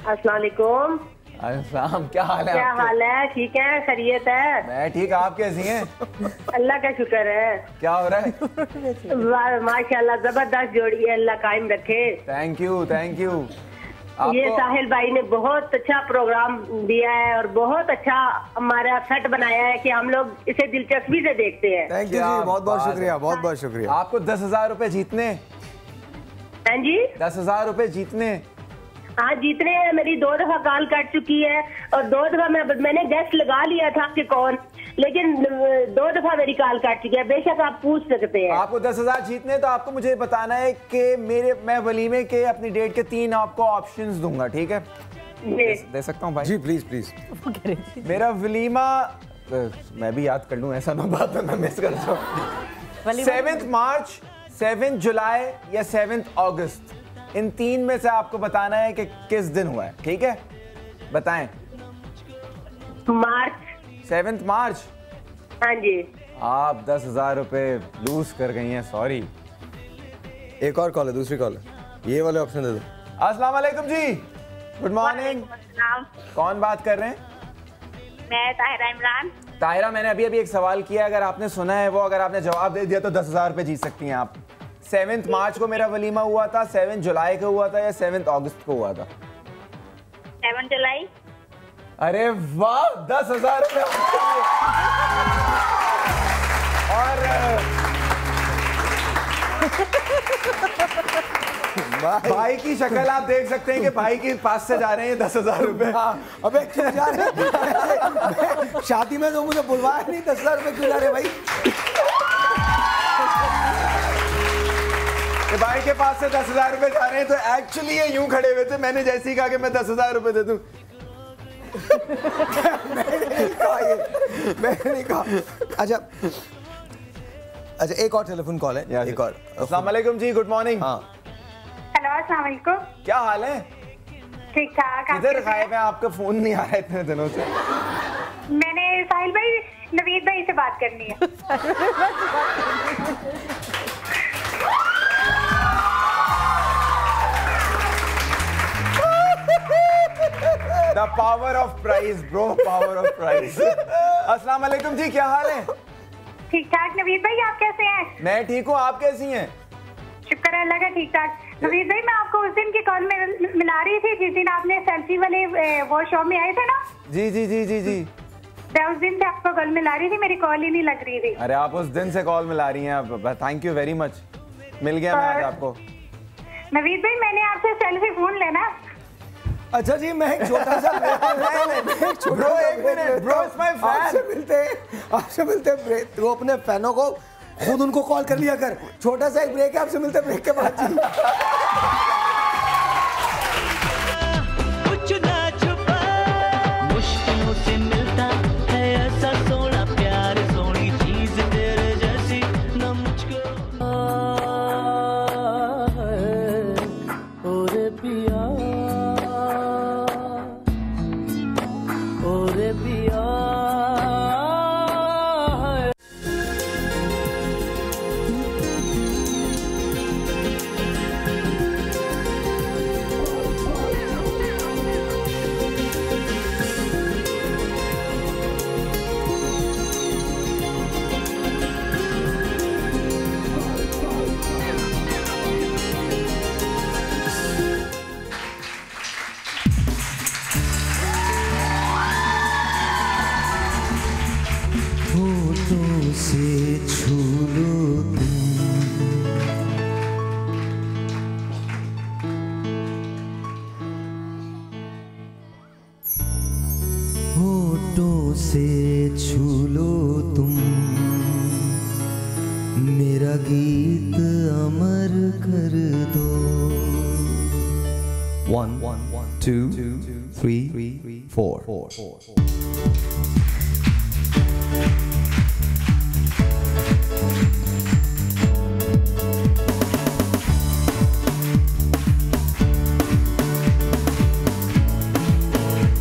अस्सलाम वालेकुम। अस्सलाम, क्या हाल है? क्या हाल है? ठीक है, खैरियत है? मैं ठीक, आप कैसी हैं? अल्लाह का शुक्र है। क्या हो रहा है? माशाल्लाह जबरदस्त जोड़ी है, अल्लाह कायम रखे। Thank you, thank you. ये साहिल भाई ने बहुत अच्छा प्रोग्राम दिया है और बहुत अच्छा हमारा सेट बनाया है कि हम लोग इसे दिलचस्पी से देखते हैं। थैंक यू जी, बहुत बहुत शुक्रिया, बहुत बहुत शुक्रिया। आपको 10,000 रुपए जीतने। हाँ जी, 10,000 रुपए जीतने। हाँ जीतने हैं। मेरी 2 दफा कॉल कट चुकी है और 2 दफा मैंने गेस्ट लगा लिया था कि कौन, लेकिन 2 दफा मेरी कॉल कट चुकी है। बेशक आप पूछ सकते हैं। आपको 10,000 जीतने तो आपको मुझे बताना है कि मैं वलीमे के अपनी डेट के 3 आपको ऑप्शंस दूंगा, ठीक है? दे सकता हूँ भाई? जी प्लीज प्लीज। मेरा वलीमा मैं भी याद कर लूँ, ऐसा ना बात मैं मिस कर जाऊँ। 7 मार्च, 7 जुलाई या 7 अगस्त, इन 3 में से आपको बताना है कि किस दिन हुआ है, ठीक है? बताएं। मार्च। 7 मार्च। हाँ जी। आप 10,000 रुपए लूज कर गई हैं, सॉरी। एक और कॉल है, दूसरी कॉल है, ये वाले ऑप्शन दे दो। अस्सलाम वालेकुम जी, गुड मॉर्निंग। कौन बात कर रहे हैं? मैं ताहिरा इमरान। ताहिरा, मैंने अभी एक सवाल किया, अगर आपने सुना है वो, अगर आपने जवाब दे दिया तो 10,000 रुपए जीत सकती हैं आप। 7 मार्च को मेरा वलीमा हुआ था, 7 जुलाई को हुआ था या 7 अगस्त को हुआ था? 7 जुलाई। अरे वाह, 10,000 रुपए। और भाई की शक्ल आप देख सकते हैं कि भाई के पास से जा रहे हैं 10,000 रुपए। अबे क्यों जा रहे हैं? शादी में तो मुझे बुलवाया नहीं, 10,000 रुपए क्यों जा रहे भाई? भाई के पास से 10,000 रुपए जा रहे हैं, तो एक्चुअली ये यूं खड़े हुए थे, मैंने जैसे ही कहा कि मैं 10,000 रुपए दे दूं। मैंने नहीं कहा। अच्छा, एक और टेलीफोन कॉल है, एक और। अस्सलाम वालेकुम जी, गुड मॉर्निंग। हाँ, हेलो, अस्सलाम वालेकुम। क्या हाल है? ठीक ठाक। किधर गायब है? आपका फोन नहीं आ रहा है इतने दिनों से। मैंने साहिल भाई, नवीद भाई से बात करनी है। The power of prize, bro, power of prize. अस्सलाम वालेकुम जी, क्या हाल है? ठीक ठाक। नवीद भाई, आप कैसे हैं? मैं ठीक हूँ, आप कैसी हैं? शुक्र है अल्लाह का, ठीक ठाक। नवीद भाई, मैं आपको उस दिन की कॉल में मिला रही थी जिस दिन आपने सेल्फी वाले वो शो में आए थे ना। जी जी जी जी जी। मैं उस दिन से आपको कॉल मिला रही थी, मेरी कॉल ही नहीं लग रही थी। अरे आप उस दिन से कॉल मिला रही हैं, थैंक यू वेरी मच। मिल गया मैं आज आपको। नवीद भाई, मैंने आपसे सेल्फी फोन लेना। अच्छा जी, मैं एक छोटा सा ब्रो, एक minute bro, it's my fan. आपसे मिलते ब्रेक, तो अपने फैनों को खुद उनको कॉल कर लिया कर। छोटा सा एक ब्रेक है, आपसे मिलते ब्रेक के बाद जी। कुछ ना छुपा, मुश्किलों से मिलता है ऐसा सोना प्यार, सोनी चीज तेरे जैसी न मुझको। ओरे पिया, ओरे पिया। होठों से छू लो तुम, होठों से छू लो तुम, मेरा गीत अमर कर दो। 1 2 3 4।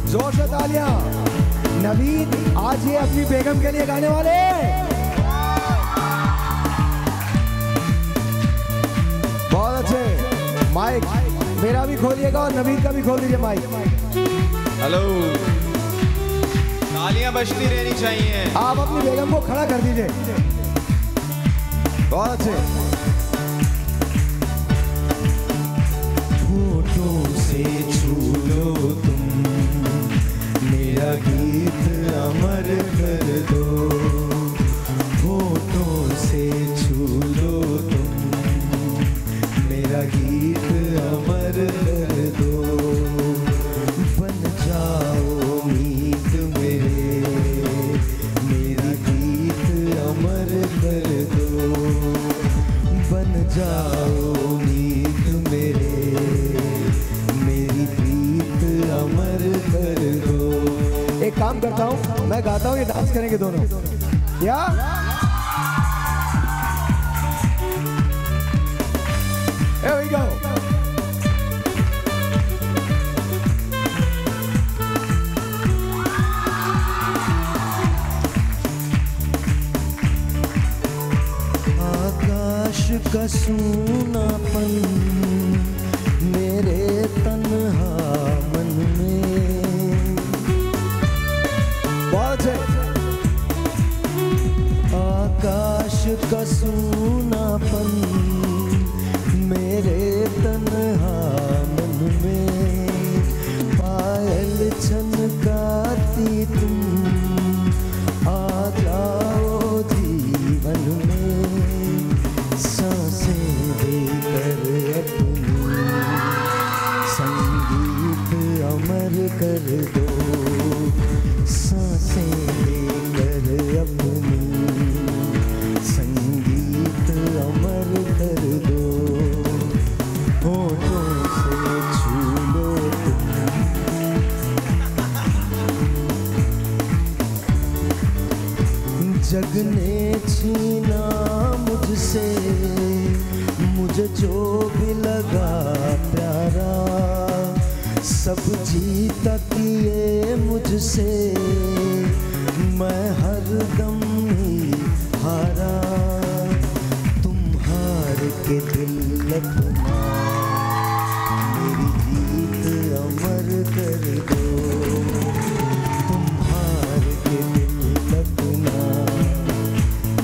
जोर से तालियां। नवीद आज ये अपनी बेगम के लिए गाने वाले हैं। बहुत अच्छे। माइक मेरा भी खोलिएगा और नवीद का भी खोल दीजिए माइक। हेलो, तालियां बजती रहनी चाहिए। आप अपनी बेगम को खड़ा कर दीजिए। बहुत अच्छे। होठों से छू लो तुम, मेरा गीत अमर कर दो। होठों से छू लो तुम, मेरा गीत अमर कर दो। बन जाओ मीत मेरे, मेरा गीत अमर कर दो। बन जाओ मीत मेरे, मेरी प्रीत अमर कर दो। एक काम करता हूँ, मैं गाता हूँ, ये डांस करेंगे दोनों। या Here we go. आकाश का सूनापन मेरे तन्हा मन में। बहुत अच्छे। आकाश का सूनापन मेरे तन्हा मन में। पायल छनकाती तुम, आ जाओ जीवन में। सांसें देकर अपनी, संगीत अमर कर दो। सांसें देकर अपनी, संगीत अमर कर दो। होठों से छू लो तुम, जग ने छीना मुझसे मुझे जो भी लगा प्यारा। सब जीता किए मुझसे, मैं हरदम ही हारा। तुम हार के दिल अपना, मेरी जीत अमर कर दो। तुम हार के दिल अपना,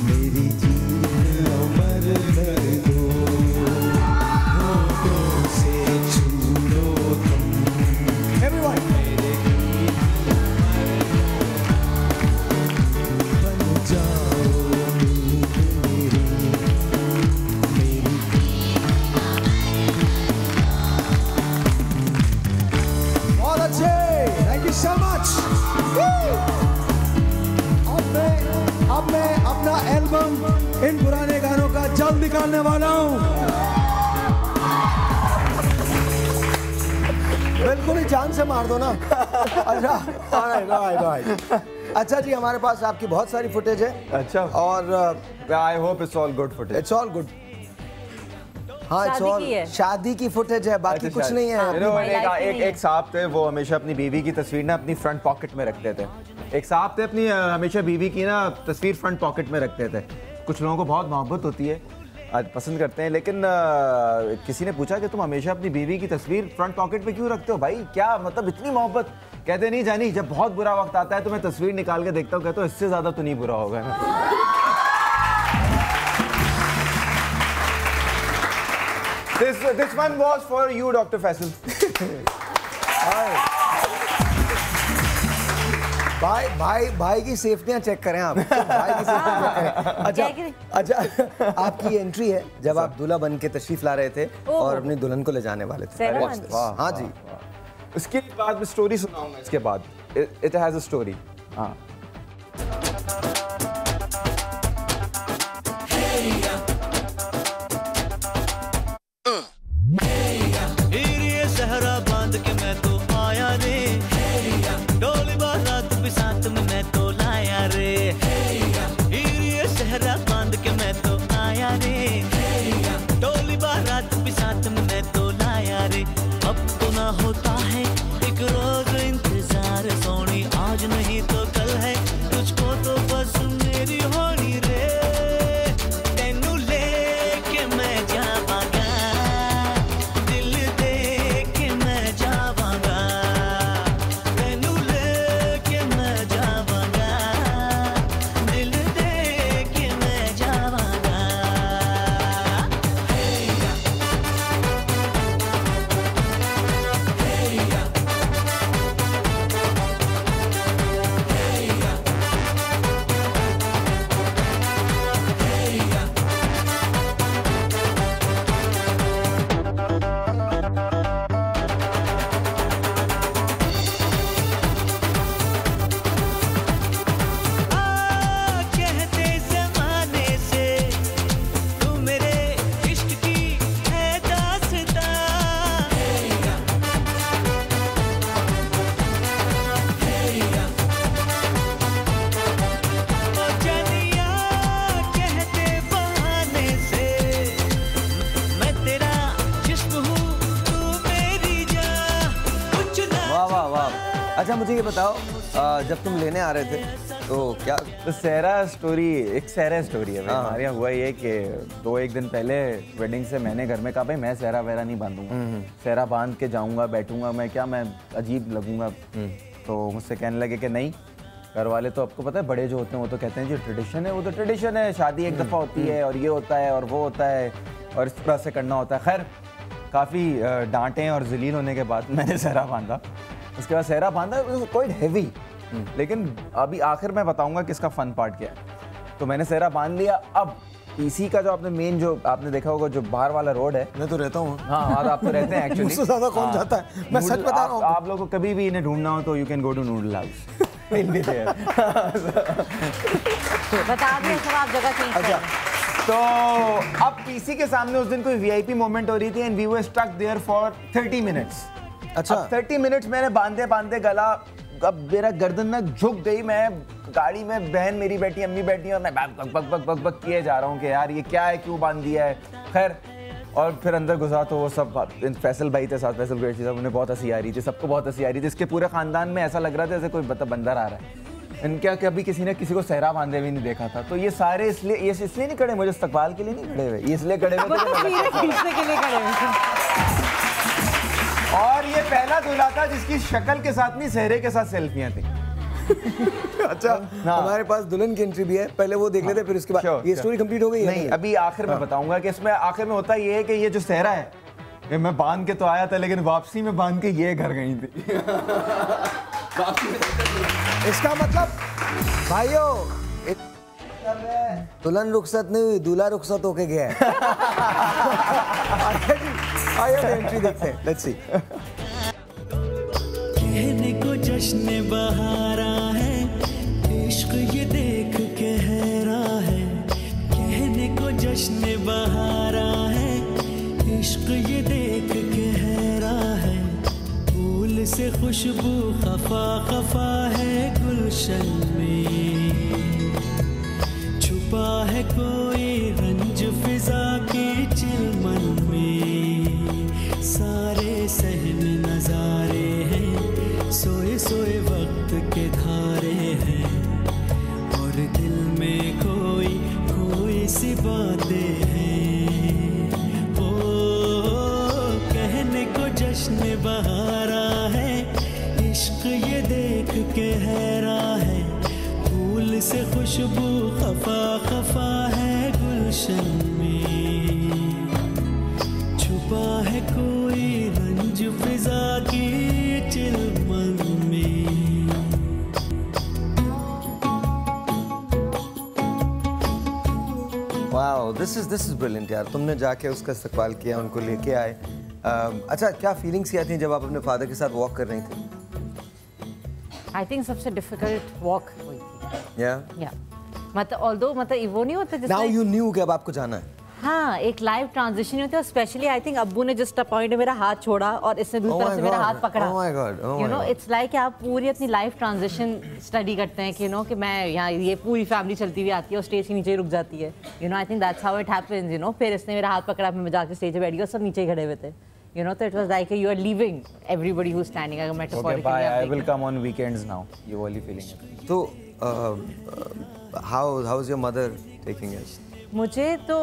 मेरी जीत अमर कर दो। होठों से छू लो तुम, मेरे गीत बन जाओ मीत मेरी, मेरी। बहुत अच्छे। Thank you so much. अब मैं अपना एल्बम इन पुराने गानों का जल्द निकालने वाला हूँ। बिल्कुल ही जान से मार दो ना। अच्छा, अच्छा जी, हमारे पास आपकी बहुत सारी फुटेज है। अच्छा, और I hope it's all good footage. It's all good. हाँ, शादी की फुटेज है, बाकी कुछ नहीं है। एक साहब थे, वो हमेशा अपनी बीवी की तस्वीर ना अपनी फ्रंट पॉकेट में रखते थे। एक साहब थे, अपनी हमेशा बीवी की ना तस्वीर फ्रंट पॉकेट में रखते थे। कुछ लोगों को बहुत मोहब्बत होती है, पसंद करते हैं, लेकिन किसी ने पूछा कि तुम हमेशा अपनी बीवी की तस्वीर फ्रंट पॉकेट में क्यों रखते हो भाई, क्या मतलब इतनी मोहब्बत? कहते नहीं जानी, जब बहुत बुरा वक्त आता है तो मैं तस्वीर निकाल के देखता हूँ, कहता हूँ इससे ज्यादा तो नहीं बुरा होगा ना। This one was for you, Dr. Faisal. भाई की सेफ्टियां चेक करें आप। भाई की सेफ्टियां चेक करें। अच्छा, आपकी एंट्री है जब आप दूल्हा बन के तशरीफ ला रहे थे और अपनी दुल्हन को ले जाने वाले थे। हाँ जी, इसके बाद मैं स्टोरी सुनाऊंगा। इसके बाद इट हैज अ स्टोरी। हाँ, सहरा बांध के मैं तो आया रे, डोली बारात भी साथ में मैं तो लाया रे। ये सहरा बांध के मैं तो आया रे, डोली बारात भी साथ में मैं तो लाया रे। अब तो ना होता है एक रोज इंतजार सोनी, आज नहीं तो कल है, तुझको तो बस मेरी होनी रे। तेनू अच्छा मुझे ये बताओ, जब तुम लेने आ रहे थे तो क्या तो सहरा स्टोरी है भाई। हमारे यहाँ हुआ ये कि एक दिन पहले वेडिंग से मैंने घर में कहा भाई मैं सहरा वहरा नहीं बांधूंगा, सहरा बांध के जाऊंगा बैठूंगा मैं अजीब लगूंगा। तो मुझसे कहने लगे कि नहीं, घर वाले तो आपको पता है बड़े जो होते हैं वो तो कहते हैं जी ट्रेडिशन है, वो तो ट्रेडिशन है, शादी एक दफ़ा होती है और ये होता है और वो होता है और इस तरह से करना होता है। खैर काफ़ी डांटे और जलील होने के बाद मैंने सहरा बांधा। उसके बाद सहरा बांधा क्वाइट हैवी, लेकिन अभी आखिर में बताऊंगा कि इसका फन पार्ट क्या है। तो मैंने सहरा बांध लिया। अब पीसी का जो आपने मेन जो आपने देखा होगा जो बाहर वाला रोड है, मैं तो रहता हूँ। हाँ आप तो रहते हैं एक्चुअली। मुझसे ज़्यादा कौन जाता है, मैं सच बता रहा हूँ। आप लोगों को कभी भी इन्हें ढूंढना हो तो you can go to noodle house. बता दें सब आप जगह चेंज अच्छा, तो अब पीसी के सामने उस दिन कोई वीआईपी मोमेंट हो रही थी and we were stuck there for 30 minutes. अच्छा 30 मिनट्स मैंने बांधे गला, अब मेरा गर्दन ना झुक गई। मैं गाड़ी में बहन मेरी बैठी, अम्मी बैठी और मैं बक किए जा रहा हूँ कि यार ये क्या है, क्यों बांध दिया है। खैर और फिर अंदर घुसा तो वो सब फैसल भाई थे साथ, फैसल कुरैशी साहब, उन्हें बहुत हंसी आ रही थी, सबको बहुत हंसी आ रही थी। इसके पूरे खानदान में ऐसा लग रहा था जैसे कोई बंदर आ रहा है। इनका कभी किसी ने किसी को सहरा बांधे भी नहीं देखा था। तो ये सारे इसलिए नहीं खड़े, मुझे इस्तकबाल के लिए नहीं खड़े हुए, ये इसलिए खड़े हुए और ये पहला दूल्हा था जिसकी शक्ल के साथ नहीं सहरे के साथ सेल्फियां थी। अच्छा हमारे पास दुल्हन की एंट्री भी है, पहले वो देख लेते फिर उसके बाद ये स्टोरी कंप्लीट हो गई है। नहीं अभी आखिर में बताऊंगा कि इसमें आखिर में होता ये है कि ये जो सहरा है ये मैं बांध के तो आया था, लेकिन वापसी में बांध के ये घर गई थी। इसका मतलब भाइयों दुल्हन रुखसत नहीं हुई, दूल्हा रुखसत होके गया है। आइए एंट्री देखते हैं, लेट्स सी। कहने को जश्न बहारा है, इश्क ये देख के हैरा है। कहने को जश्न बहारा है, इश्क ये देख के हैरा है। फूल से खुशबू खफा खफा है गुलशन में, छुपा है कोई रंज फिजा की चिलमन में। सारे सहन नजारे हैं, सोए सोए वक्त के धारे हैं, और दिल में कोई कोई सी बातें हैं। ओ कहने को जश्न बहारा है, इश्क ये देख के हैरा है। फूल से खुशबू खफा खफा है गुलशन में, छुपा है कोई रंज फिजा की चिलमन में। वाओ दिस इज ब्रिलियंट यार, तुमने जाके उसका इस्तकबाल किया, उनको लेके आए। अच्छा क्या फीलिंग्स क्या थी जब आप अपने फादर के साथ वॉक कर रही थी? आई थिंक सबसे डिफिकल्ट वॉक हुई थी। या मतलब वो नहीं होता जैसे नाउ यू न्यू कि अब आपको जाना है। हाँ एक लाइव ट्रांजिशन होती है, और स्पेशली आई थिंक अब्बू ने जस्ट पॉइंट में मेरा हाथ छोड़ा और इसने दूसरी तरफ से मेरा हाथ पकड़ा। यू नो इट्स लाइक आप पूरी अपनी लाइफ ट्रांजिशन स्टडी करते हैं कि यू नो कि मैं यहाँ ये पूरी फैमिली चलती हुई आती है और स्टेज के नीचे रुक जाती है। You no I think that's how it happens. You know फिर इसने मेरा हाथ पकड़ा, मैं जाके स्टेज पे बैठ गया, सब नीचे खड़े हुए थे। You know, so it was like you are leaving everybody who's standing. अगर metaphorically okay, bye. I will come on weekends now. ये वाली feeling है। तो how is your mother taking it? मुझे तो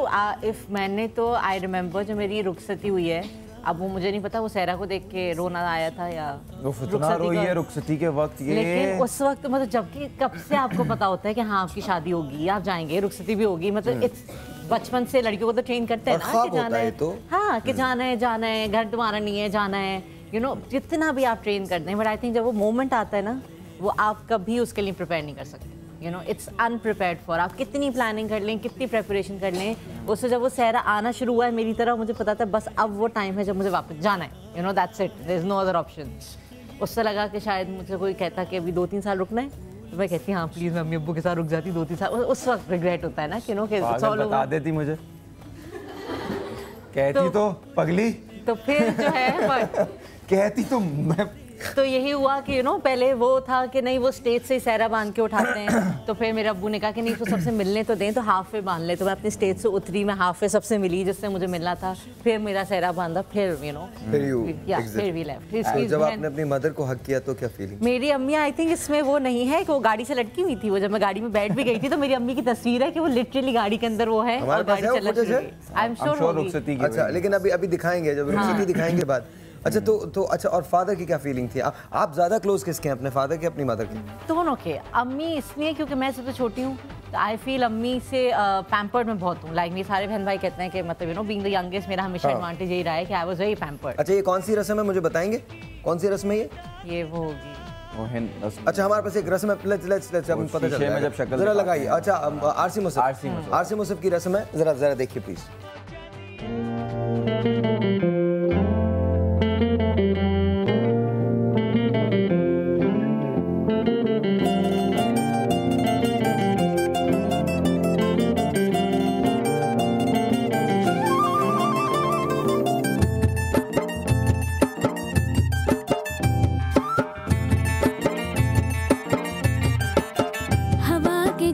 if मैंने तो I remember जो मेरी रुखसती हुई है, अब वो मुझे नहीं पता वो सहरा को देख के रोना आया था या वो फितना रोई है रुखसती के वक्त ये। लेकिन उस वक्त मतलब जबकि कब से आपको पता होता है कि हाँ आपकी शादी होगी, आप जाएंगे, रुखसती भी होगी। मतलब बचपन से लड़कियों को तो ट्रेन करते हैं ना कि जाना है, तो हाँ कि जाना है, घर तुम्हारा नहीं है, जाना है। यू नो जितना भी आप ट्रेन करते हैं, बट आई थिंक जब वो मोमेंट आता है ना, वो आप कभी उसके लिए प्रिपेयर नहीं कर सकते। You know it's अनप्रिपेयर्ड for. आप कितनी प्लानिंग कर लें, कितनी प्रेपरेशन कर लें, उससे जब वो सहरा आना शुरू हुआ है मेरी तरफ, मुझे पता था बस अब वो टाइम है जब मुझे वापस जाना है। You know that's it, there is no other option. उससे लगा कि शायद मुझे कोई कहता कि अभी 2-3 साल रुकना है, तो मैं कहती हाँ प्लीज़ मैं अम्मी अब्बू के साथ रुक जाती 2-3 साल। उस वक्त रिग्रेट होता है ना कि नो कि बता देती मुझे, कहती तो पगली, तो फिर जो है कहती तो मैं तो यही हुआ कि यू नो पहले वो था कि नहीं वो स्टेज से ही सहरा बांध के उठाते हैं, तो फिर मेरे अब्बू ने कहा कि नहीं इसको सबसे मिलने तो दें, तो हाफ वे बांध ले। तो मैं अपनी स्टेज से उतरी, मैं हाफ वे सबसे मिली जिससे मुझे मिलना था, फिर मेरा सहरा बांधा, फिर यू नो फिर वी लेफ्ट। जब आपने अपनी मदर को हक किया तो क्या फीलिंग? मेरी अम्मी आई थिंक इसमें वो नहीं है कि वो गाड़ी से लटकी हुई थी, वो जब मैं गाड़ी में बैठ भी गई थी तो मेरी अम्मी की तस्वीर है कि वो लिटरली गाड़ी के अंदर वो है और गाड़ी चला रही है। I am sure. अच्छा, लेकिन अभी दिखाएंगे जब रुखसती दिखाएंगे बाद। अच्छा तो अच्छा, और फादर की क्या फीलिंग थी? आप ज्यादा क्लोज किसके हैं, अपने फादर के अपनी मदर के? दोनों के। अम्मी इसलिए क्योंकि मैं सबसे छोटी हूँ, तो आई फील अम्मी से पैम्पर्ड मैं बहुत हूँ। लाइक मेरे सारे बहन भाई कहते हैं कि मतलब you know being the youngest मेरा हमेशा एडवांटेज यही रहा है कि आई वाज वेरी पैम्पर्ड। अच्छा, ये कौन सी रस्म है मुझे बताएंगे? कौन सी रस्म है ये? वो होगी अच्छा, हमारे पास एक रस्म है, लेट्स पता चल जब शक्ल जरा लगाइए। अच्छा, आरसी मुसफ की रस्म है, जरा देखिए प्लीज।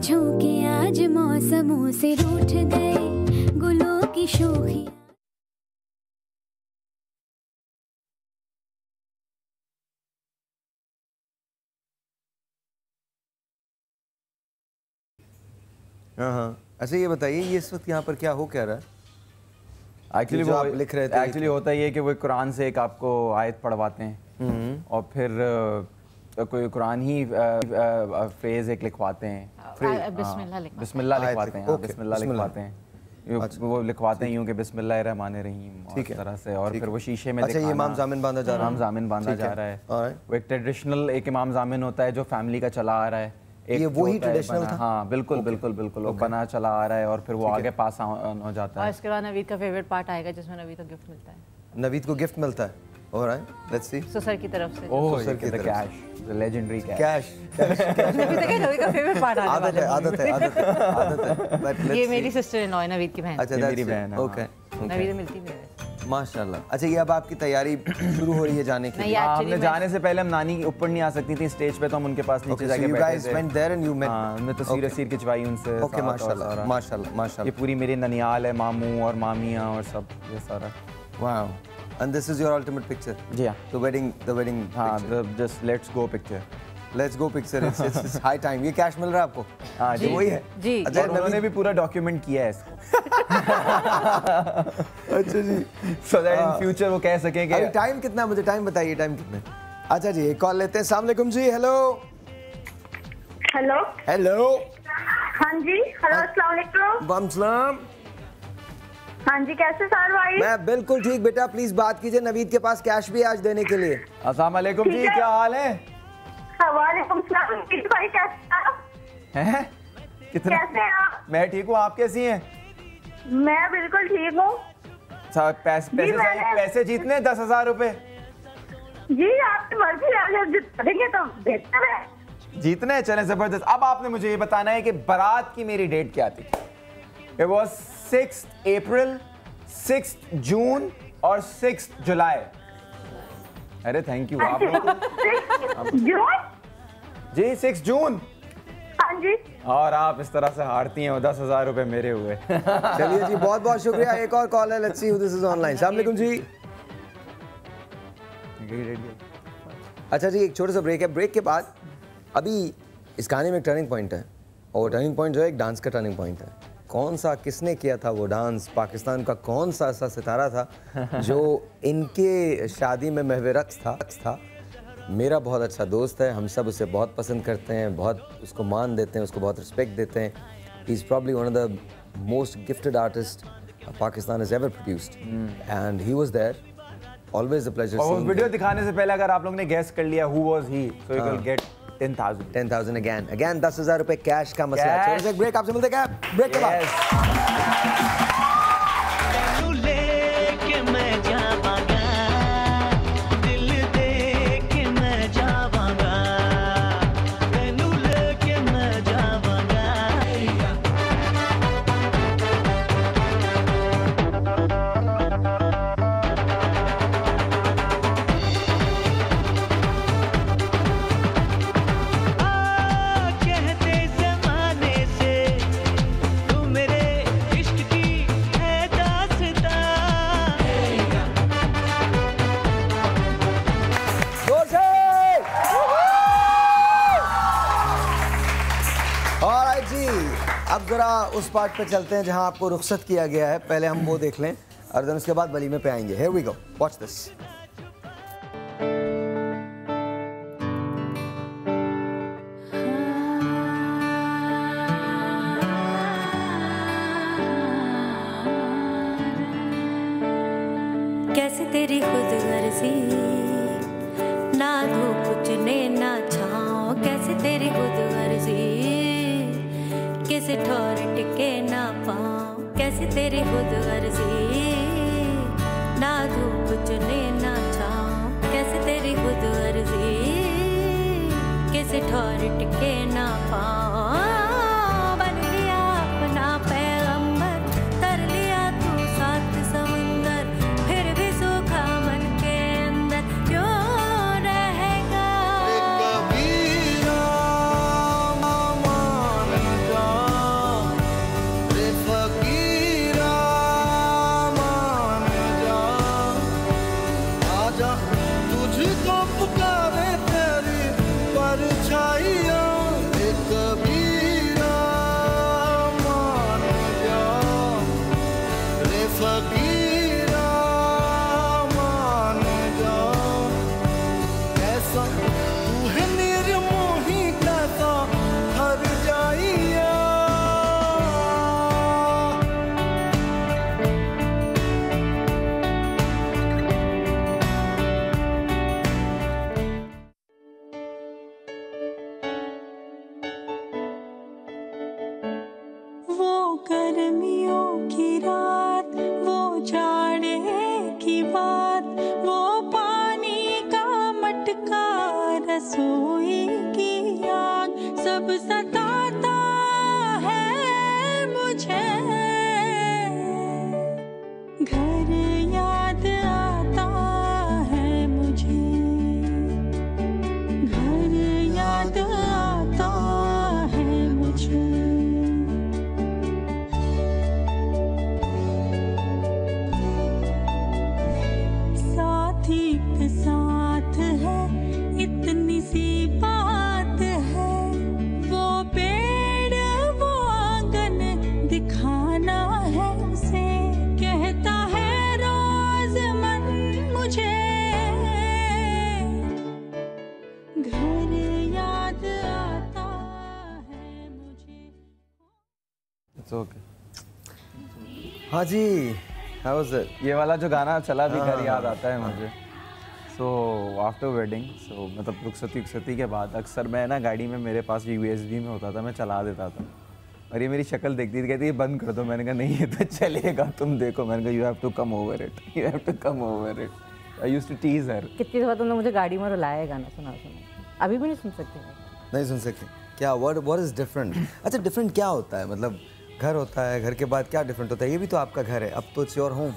झोंके आज मौसमों से रूठ गए, गुलों की शोखी। हाँ, अच्छा ये बताइए, ये इस वक्त यहाँ पर क्या हो क्या रहा है? एक्चुअली वो लिख रहे थे, एक्चुअली होता ये कि वो कुरान से एक आपको आयत पढ़वाते हैं और फिर कोई कुरान ही फ्रेज एक लिखवाते हैं, बिस्मिल्लाह लिखवाते हैं, बिस्मिल्लाह लिखवाते हैं, वो लिखवाते हैं यूं कि बिस्मिल्लाहिर्रहमानिर्रहीम इस तरह से, और फिर वो शीशे में अच्छा, ये इमाम जामिन बांधा जा रहा है, इमाम जामिन बांधा जा रहा है। वो एक ट्रेडिशनल एक इमाम जामिन होता है जो फैमिली का चला आ रहा है, ये वही ट्रेडिशनल था। हाँ बिल्कुल बिल्कुल बिल्कुल, वो बना चला आ रहा है और फिर वो आगे पास ऑन हो जाता है। और इसके बाद नवीद का फेवरेट पार्ट आएगा जिसमें नवीद को गिफ्ट मिलता है। नवीद को गिफ्ट मिलता है, ऑलराइट, लेट्स सी। सर की तरफ से, ओह सर की तरफ से cash, the legendary cash. Naveed का फेवरेट पार्ट आने वाला है। आदत है। ये मेरी सिस्टर इन लॉ है, नवीद की बहन। अच्छा, मेरी बहन है। ओके, नवीद मिलती भी है माशाल्लाह। अच्छा, ये अब आपकी तैयारी शुरू हो रही है जाने की? हमने जाने से पहले हम नानी ऊपर नहीं आ सकती थी स्टेज पे, तो हम उनके पास नीचे जाके बैठे थे। हमने तस्वीर खिंचवाई उनसे। ओके, माशाल्लाह माशाल्लाह माशाल्लाह। ये पूरी मेरी ननियाल है, मामू और मामियाँ और सब ये सारा। Wow, and this is your ultimate picture? Yeah, the wedding हाँ, just let's go picture it's high time। ये कैश मिल रहा है आपको? हाँ जी, वही है जी। अच्छा, उन्होंने भी पूरा डॉक्यूमेंट किया है इसको। अच्छा जी, so that in future वो कह सकें कि अभी टाइम कितना, मुझे टाइम बताइए, टाइम कितना? अच्छा जी, एक कॉल लेते हैं। अस्सलाम वालेकुम जी। Hello hello hello. हाँ जी, हेलो, अस्सलाम वालेकुम। वालेकुम सलाम। हाँ जी, कैसे सर भाई? मैं बिल्कुल ठीक बेटा, प्लीज बात कीजिए, नवीद के पास कैश भी है आज देने के लिए। अस्सलाम वालेकुम जी, क्या हाल है? वालेकुम सलाम भाई, कैसे हैं? कितना? कैसे हैं आप? मैं ठीक हूँ, आप कैसी हैं? मैं बिल्कुल ठीक हूँ। पैसे जीतने 10,000 रुपए? जी, आपकी मर्जी है, अगर जीतेंगे तो बेहतर है। जीतने हैं, चलें जबरदस्त। अब आपने मुझे ये बताना है कि बारात की मेरी डेट क्या थी? It was 6th April, 6th June और 6th July। अरे थैंक यू। आप जी 6 जून। हाँ जी। और आप इस तरह से हारती हैं, 10,000 रुपए मेरे हुए। चलिए जी, बहुत बहुत शुक्रिया। एक और कॉल है, let's see who this is online. अस्सलाम वालेकुम जी। अच्छा जी, एक छोटा सा ब्रेक है। ब्रेक के बाद अभी इस कहानी में एक टर्निंग पॉइंट है, और टर्निंग पॉइंट जो है एक डांस का टर्निंग पॉइंट है। कौन सा, किसने किया था वो डांस? पाकिस्तान का कौन सा ऐसा सितारा था जो इनके शादी में महवे रक्स था? मेरा बहुत अच्छा दोस्त है, हम सब उसे बहुत पसंद करते हैं, बहुत उसको मान देते हैं, उसको बहुत रिस्पेक्ट देते हैं। He is probably one of the most gifted artist Pakistan has ever produced, and he was there. Always a pleasure. और वीडियो दिखाने से पहले अगर आप लोगों ने गेस कर लिया who was he, so you will get 10,000 again 10,000 रुपए कैश का मसला है। छोटे से ब्रेक, आपसे मिलते हैं ब्रेक के बाद। ज़रा उस पार्ट पे चलते हैं जहां आपको रुखसत किया गया है, पहले हम वो देख लें और देन उसके बाद वलीमे पे आएंगे। Here we go, watch this। कैसे तेरी खुद गर्जी, ना धूप चुने ना छाँव, कैसे तेरी खुद गर्जी, किसी ठोर टिके ना पाँव, कैसे तेरी खुद गर्जी, ना धूप चुने ना छाँव, कैसे तेरी खुद गर्जी, किसी ठोर टिके ना पाँव, बन लिया अपना पैगंबर, तर लिया तू सात समुंदर, फिर भी सूखा मन के अंदर क्यों रहेगा। तुझको पुकारे तेरी परछाइयाँ, कबीरा मान जा रे फकीरा मान जा। ऐसा तू है निर्मोही कैसा हर जाइया। वो गर्मियों की रात, वो जाड़े की बात, वो पानी का मटका, रसोई की आग, सब सताता है मुझे। घर याद आता है मुझे, घर याद आता है मुझे। साथी पे साथ है, इतनी सी बात है, वो पेड़ वो आंगन दिखाना है उसे, कहता है रोज मन मुझे, घर याद आता है मुझे। It's okay. हाँ जी, how was it? ये वाला जो गाना चला भी घर याद आता है मुझे। सो आफ्टर वेडिंग, सो मतलब रुखसती के बाद अक्सर मैं ना गाड़ी में, मेरे पास USB में होता था, मैं चला देता था और ये मेरी शक्ल देखती थी, कहती ये बंद कर दो। मैंने कहा नहीं ये तो चलेगा, तुम देखो। मैंने कहा you have to come over it, you have to come over it. I used to tease her. कितनी दफ़ा तुमने मुझे गाड़ी में रुलाया है गाना सुना, अभी भी नहीं सुन सकते। नहीं सुन सकते क्या? what is different? अच्छा, डिफरेंट क्या होता है? मतलब घर होता है, घर के बाद क्या डिफरेंट होता है? ये भी तो आपका घर है, अब तो it's your home.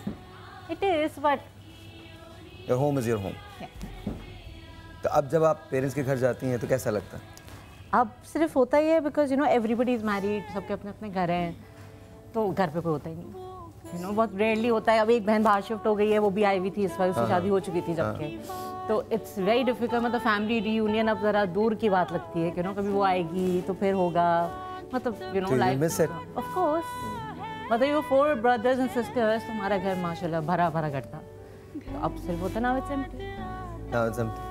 It is, but your home is your home. तो अब जब आप पेरेंट्स के घर जाती हैं तो कैसा लगता है? अब सिर्फ होता ही है बिकॉज एवरीबडी इज मैरिड, सबके अपने अपने घर हैं, तो घर पे कोई होता ही नहीं। बहुत रेयरली होता है। अब एक बहन बाहर शिफ्ट हो गई है, वो भी आई हुई थी इस वक्त, उसकी शादी हो चुकी थी जबकि, तो इट्स वेरी डिफिकल्ट। मतलब फैमिली रीयूनियन अब ज़रा दूर की बात लगती है कि कभी वो आएगी तो फिर होगा, मतलब लाइफ ऑफ कोर्स। मतलब यू 4 brothers and sisters, हमारा घर माशाल्लाह भरा भरा घर था, तो अब सिर्फ होता ना it's empty. Now it's empty.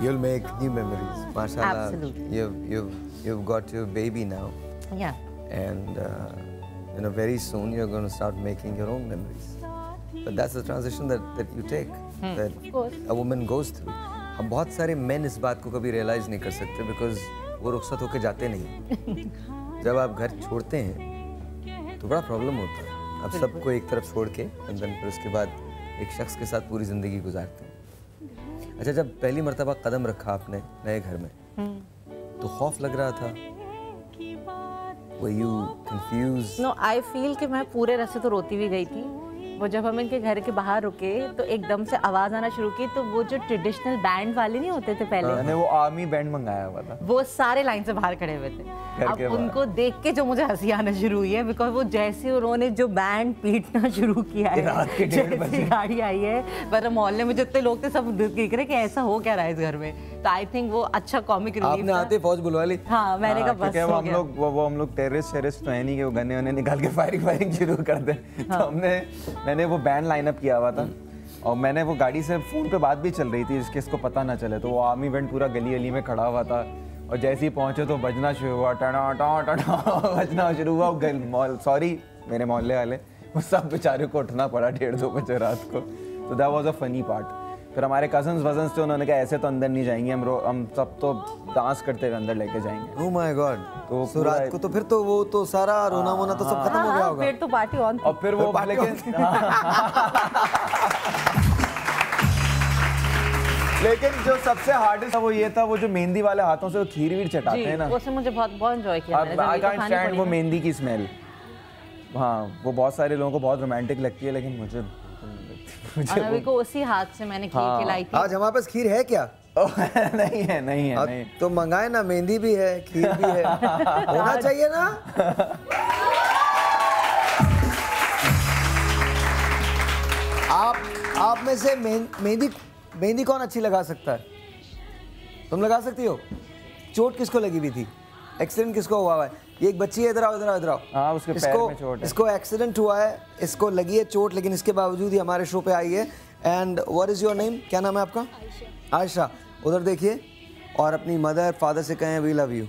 You'll make new memories, mashallah. Absolutely. You've got your baby now. Yeah. And very soon you're going to start making your own memories. But that's the transition that you take, that of course. a woman goes through. हम बहुत सारे men इस बात को कभी realize नहीं कर सकते because वो रुखसत होके जाते नहीं। जब आप घर छोड़ते हैं तो बड़ा प्रॉब्लम होता है। आप सबको एक तरफ छोड़ के and then फिर उसके बाद एक शख्स के साथ पूरी ज़िंदगी गुजारते हैं। अच्छा, जब पहली मर्तबा कदम रखा आपने नए घर में तो खौफ लग रहा था? Were you confused? No, I feel कि मैं पूरे रास्ते तो रोती भी गई थी, वो जब हम इनके घर के बाहर रुके तो एकदम से आवाज आना शुरू की, तो वो जो ट्रेडिशनल बैंड वाले नहीं होते थे पहले, मैंने वो आर्मी बैंड मंगाया हुआ था, वो सारे लाइन से बाहर खड़े हुए थे। अब उनको देख के जो मुझे हंसी आना शुरू हुई है, बिकॉज वो जैसे उन्होंने जो बैंड पीटना शुरू किया है, रात के 1:30 बजे गाड़ी आई है, पर मोहल्ले में जितने लोग थे सब देख रहे कि ऐसा हो क्या रहा है इस घर में। तो आई थिंक वो अच्छा कॉमिक रिलीफ आपने आते फौज बुलवा ली। हाँ, मैंने कहा बस हो गया। हम लोग टेररिस्ट तो है नहीं कि वो गन्ने वन्ने निकाल के फायरिंग शुरू कर दें। तो मैंने वो बैंड लाइनअप किया हुआ था और मैंने वो गाड़ी से फोन पे बात भी चल रही थी जिसके इसको पता ना चले, तो वो आर्मी बैंड पूरा गली गली में खड़ा हुआ था और जैसे ही पहुंचे तो बजना शुरू हुआ, टना टना टना बजना शुरू हुआ। सॉरी मेरे मोहल्ले वाले, वो सब बेचारे को उठना पड़ा 1:30-2 बजे रात को। तो that was a funny part. फिर हमारे कजन्स वजन्स थे, उन्होंने कहा ऐसे तो अंदर नहीं जाएंगे, हम सब तो डांस करते हुए अंदर लेके जाएंगे। ओह माय गॉड। तो रात को तो फिर तो वो तो सारा रोना वोना तो सब खत्म हो गया होगा। फिर तो पार्टी ऑन। और फिर वो लेकिन जो सबसे हार्डेस्ट था वो ये था, वो जो मेहंदी वाले हाथों से खीर वीर चटाते हैं ना, उससे मुझे बहुत एंजॉय किया। आई कांट स्टैंड वो मेहंदी की स्मेल। हाँ, वो बहुत सारे लोगों को बहुत रोमांटिक लगती है, लेकिन मुझे अभी को उसी हाथ से मैंने खीर खिलाई थी। आज हमारे पास खीर है क्या? नहीं है, नहीं है, नहीं। तो मंगाए ना, मेहंदी भी है, खीर भी है, होना चाहिए ना। आप में से मेहंदी कौन अच्छी लगा सकता है? तुम लगा सकती हो? चोट किसको लगी हुई थी? एक्सीडेंट किसको हुआ है? ये एक बच्ची है, इधर आओ इधर आओ इधर आओ। हाँ, उसके पैर में चोट है। इसको एक्सीडेंट हुआ है, इसको लगी है चोट, लेकिन इसके बावजूद ही हमारे शो पे आई है। And what is your name? क्या नाम है आपका? आयशा। उधर देखिए और अपनी मदर फादर से कहें we love you.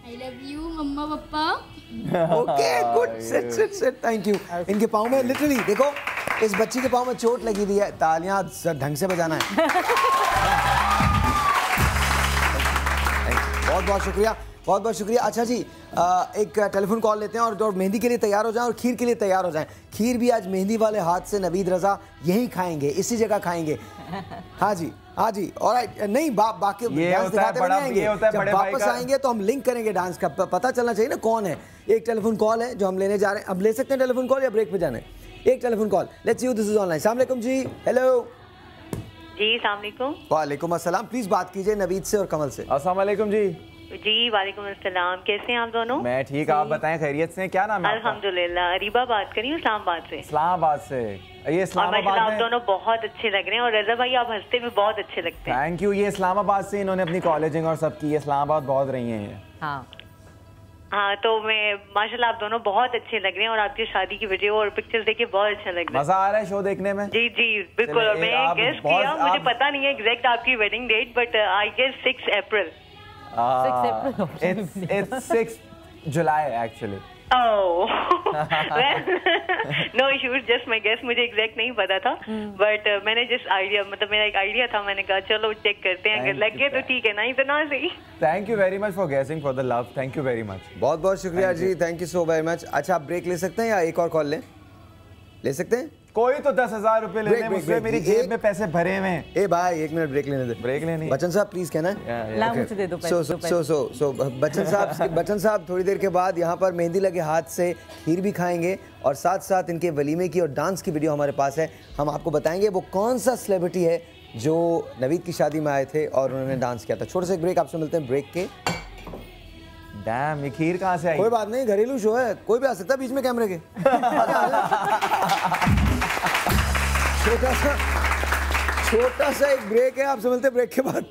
I love you mamma papa. Okay good, sit sit sit, thank you. इनके पाँव में लिटरली देखो, इस बच्ची के पाँव में चोट लगी हुई है, तालियां ढंग से बजाना है। बहुत बहुत शुक्रिया, बहुत बहुत शुक्रिया। अच्छा जी, एक टेलीफोन कॉल लेते हैं और मेहंदी के लिए तैयार हो जाएं और खीर के लिए तैयार हो जाएं। खीर भी आज मेहंदी वाले हाथ से नवीद रजा यहीं खाएंगे, इसी जगह खाएंगे। हाँ जी, हाँ जी। और नहीं बाकी डांस दिखाते हुए नहीं आएंगे, जब वापस आएंगे तो हम लिंक करेंगे डांस का, पता चलना चाहिए ना कौन है। एक टेलीफोन कॉल है जो हम लेने जा रहे हैं, अब ले सकते हैं टेलीफोन कॉल या ब्रेक पे जाना है? एक telephone call, let's you, this is online. अस्सलाम वालेकुम जी। हेलो जी, अस्सलाम वालेकुम। वालेकुम अस्सलाम। प्लीज बात कीजिए नवीद से और कमल से। अस्सलाम वालेकुम जी। जी वालेकुम अस्सलाम, कैसे हैं आप दोनों? मैं ठीक, आप बताएं खैरियत से? क्या नाम है? अल्हम्दुलिल्लाह। अरीबा बात करी हूँ इस्लामाबाद से। इस्लामाबाद से? ये इस्लामाबाद आप दोनों बहुत अच्छे लग रहे हैं और रजा भाई आप हंसते में बहुत अच्छे लगते हैं। Thank you. ये इस्लामाबाद से इन्होंने अपनी कॉलेजिंग और सब की, इस्लामाबाद बहुत रही हैं। हाँ, तो मैं माशाल्लाह आप दोनों बहुत अच्छे लग रहे हैं और आपकी शादी की वीडियो और पिक्चर्स देख के बहुत अच्छा लग रहा है। मजा आ रहा है शो देखने में? जी जी बिल्कुल। और मैं गेस किया, मुझे पता नहीं है एग्जैक्ट आपकी wedding date, but I guess 6 April. It's 6 July actually. Oh, well, no issues, just my guess. मुझे एग्जैक्ट नहीं पता था, बट मैंने जिस आइडिया, मतलब मेरा एक आइडिया था, मैंने कहा चलो चेक करते हैं, अगर लग गए तो ठीक है, नहीं तो ना सही। Thank you very much for guessing, for the love. Thank you very much. बहुत बहुत शुक्रिया जी, thank you so very much. अच्छा, आप ब्रेक ले सकते हैं या एक और कॉल ले सकते हैं? कोई तो 10,000 रुपए लेने, मुझसे मेरी जेब में पैसे भरे हुए हैं। ए भाई, एक मिनट ब्रेक लेने दे। ब्रेक लेनी? बच्चन साहब प्लीज कहना है। मुझे दे दो पैसे। सो बच्चन साहब थोड़ी देर के बाद यहाँ पर मेहंदी लगे हाथ से खीर भी खाएंगे और साथ साथ इनके वलीमे की और डांस की वीडियो हमारे पास है। हम आपको बताएंगे वो कौन सा सेलिब्रिटी है जो नवीद की शादी में आए थे और उन्होंने डांस किया था। छोटे से एक ब्रेक, आपसे मिलते हैं ब्रेक के। डैम, ये खीर कहाँ से आई? कोई बात नहीं, घरेलू शो है, कोई भी आ सकता है बीच में कैमरे के। छोटा सा एक ब्रेक है, आपसे मिलते हैं ब्रेक के बाद।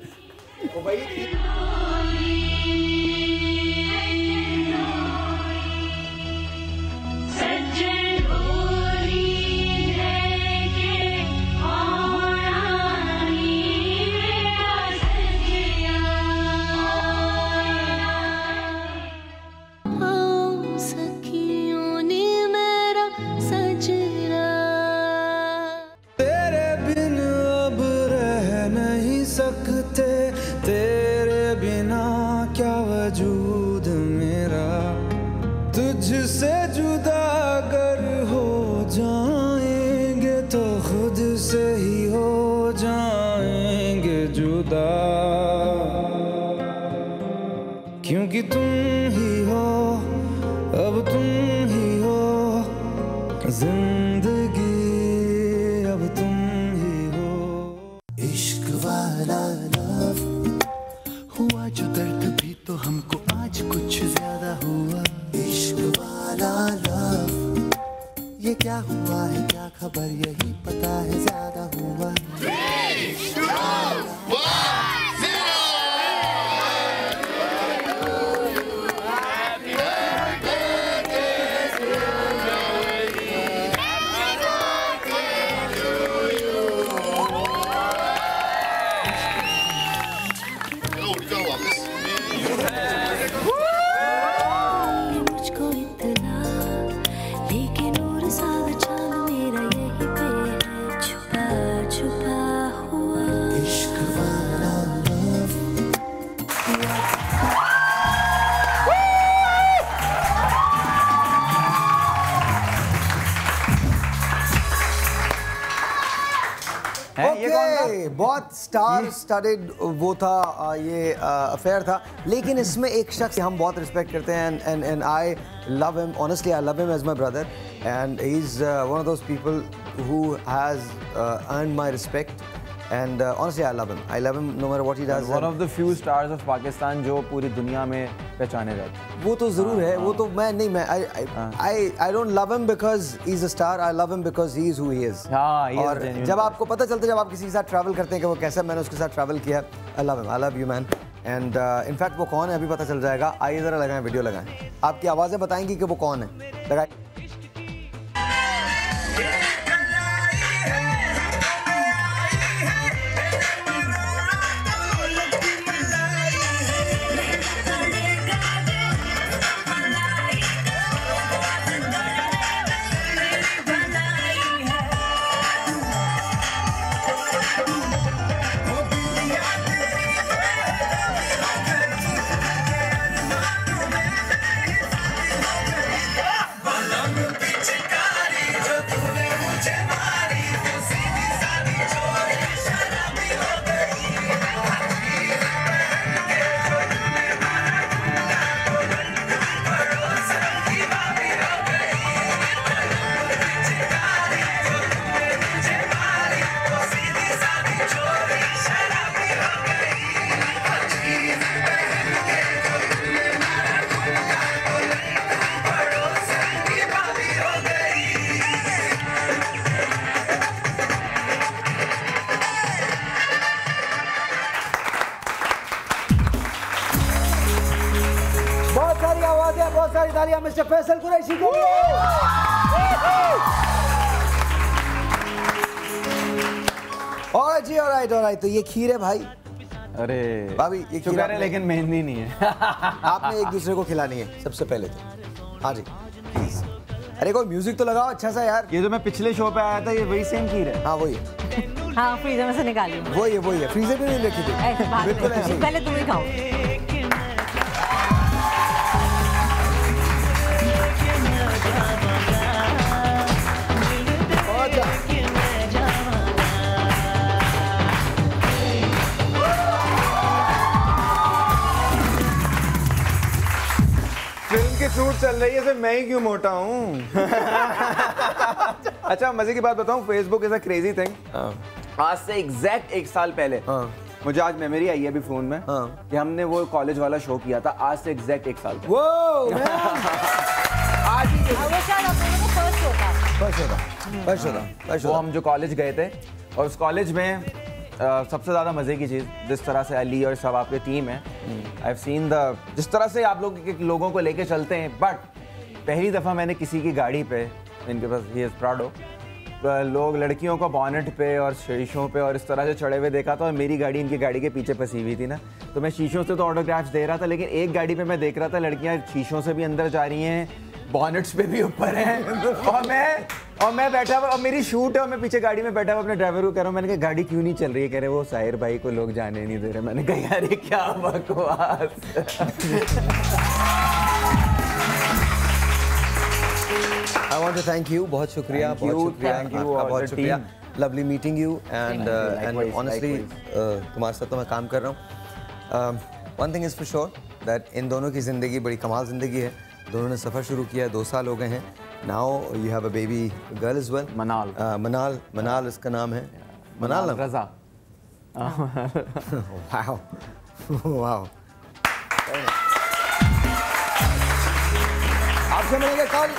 तेरे बिना क्या वजूद मेरा, तुझसे जुदा अगर हो जाएंगे तो खुद से ही हो जाएंगे जुदा, क्योंकि तुम ही हो, अब तुम ही हो, जिंदगी अब तुम ही हो। इश्क वाला लव हुआ जो दर्द भी तो हमको आज कुछ ज्यादा हुआ। इश्क वाला लव ये क्या हुआ है क्या खबर यही पता है ज्यादा हुआ। बहुत स्टार स्टडेड वो था, ये अफेयर था, लेकिन इसमें एक शख्स हम बहुत रिस्पेक्ट करते हैं and I love him, honestly I love him as my brother and he is one of those people who has earned my respect and honestly I love him no matter what he does. One of the few stars of Pakistan जो पूरी दुनिया में पहचाने जाते हैं। वो तो ज़रूर है, वो तो मैं I don't love him because he's a star, I love him because he is who he is. और जब आपको पता चलता है, जब आप किसी के साथ ट्रैवल करते हैं कि वो कैसा, मैंने उसके साथ ट्रैवल किया, I love you man. And in fact वो कौन है अभी पता चल जाएगा। आइए ज़रा लगाएं, वीडियो लगाएं, आपकी आवाज़ें बताएंगी कि वो कौन है। लगाएं। बहुत सारी तालियां मिस्टर फैसल कुरैशी के लिए। ऑलराइट तो ये खीर है भाई। अरे भाभी ये खीर है, लेकिन मेहंदी नहीं है। आपने एक दूसरे को खिलानी है सबसे पहले तो। हाँ जी प्लीज। अरे कोई म्यूजिक तो लगाओ अच्छा सा यार। ये जो मैं पिछले शो पे आया था, ये वही सेम खीर है। हाँ वही है। हाँ फ्रीजर में से निकाली वही है। फ्रीजर में नहीं रखी थी, बिल्कुल ऐसे। पहले तुम ही खाओ। फिल्म की शूट चल रही है, मैं ही क्यों मोटा हूँ। अच्छा मजे की बात बताऊँ, Facebook is a crazy thing. आज से एग्जैक्ट 1 साल पहले मुझे आज मेमोरी आई है अभी फोन में कि हमने वो कॉलेज वाला शो किया था, आज से एग्जैक्ट 1 साल पहले। आज ही फर्स्ट वो हम जो कॉलेज गए थे, और उस कॉलेज में सबसे ज़्यादा मज़े की चीज़, जिस तरह से अली और सब आपकी टीम है, आई हैव सीन द, जिस तरह से आप लोगों को लेके चलते हैं, बट पहली दफ़ा मैंने किसी की गाड़ी पे, इनके पास ही इज़ प्राडो, लोग लड़कियों को बॉनेट पे और शीशों पे और इस तरह से चढ़े हुए देखा था, और मेरी गाड़ी इनकी गाड़ी के पीछे फंसी हुई थी ना, तो मैं शीशों से तो ऑटोग्राफ्स दे रहा था, लेकिन एक गाड़ी पे मैं देख रहा था लड़कियां शीशों से भी अंदर जा रही हैं, बॉनेट्स पे भी ऊपर हैं, और मैं बैठा हुआ, और मेरी शूट है और मैं पीछे गाड़ी में बैठा हुआ अपने ड्राइवर को कह रहा हूँ, मैंने कहा गाड़ी क्यों नहीं चल रही है, कह रहे वो साहिर भाई को लोग जाने नहीं दे रहे। मैंने कहा यार ये क्या बकवास। I want to thank you, बहुत शुक्रिया, बहुत शुक्रिया, lovely meeting you and honestly तुम्हारे साथ तो मैं काम कर रहा हूँ। One thing is for sure that इन दोनों की ज़िंदगी बड़ी कमाल ज़िंदगी है, दोनों ने सफ़र शुरू किया है, 2 साल हो गए हैं Now you have a baby girl as well. Manal. Manal इसका नाम है. Manal. Raza. Wow. Wow. आपसे मिलेंगे कल.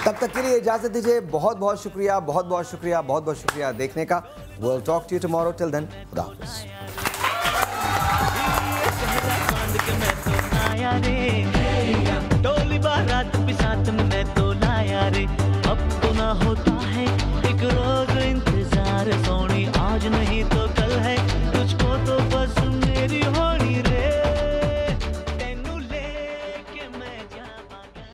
तब तक के लिए इजाजत दीजिए. बहुत बहुत शुक्रिया, बहुत बहुत शुक्रिया, बहुत बहुत शुक्रिया देखने का. We'll talk to you tomorrow. Till then, खुदा हाफिज़. टोली बारात भी साथ में मैं तो लाया रे. अब तो ना होता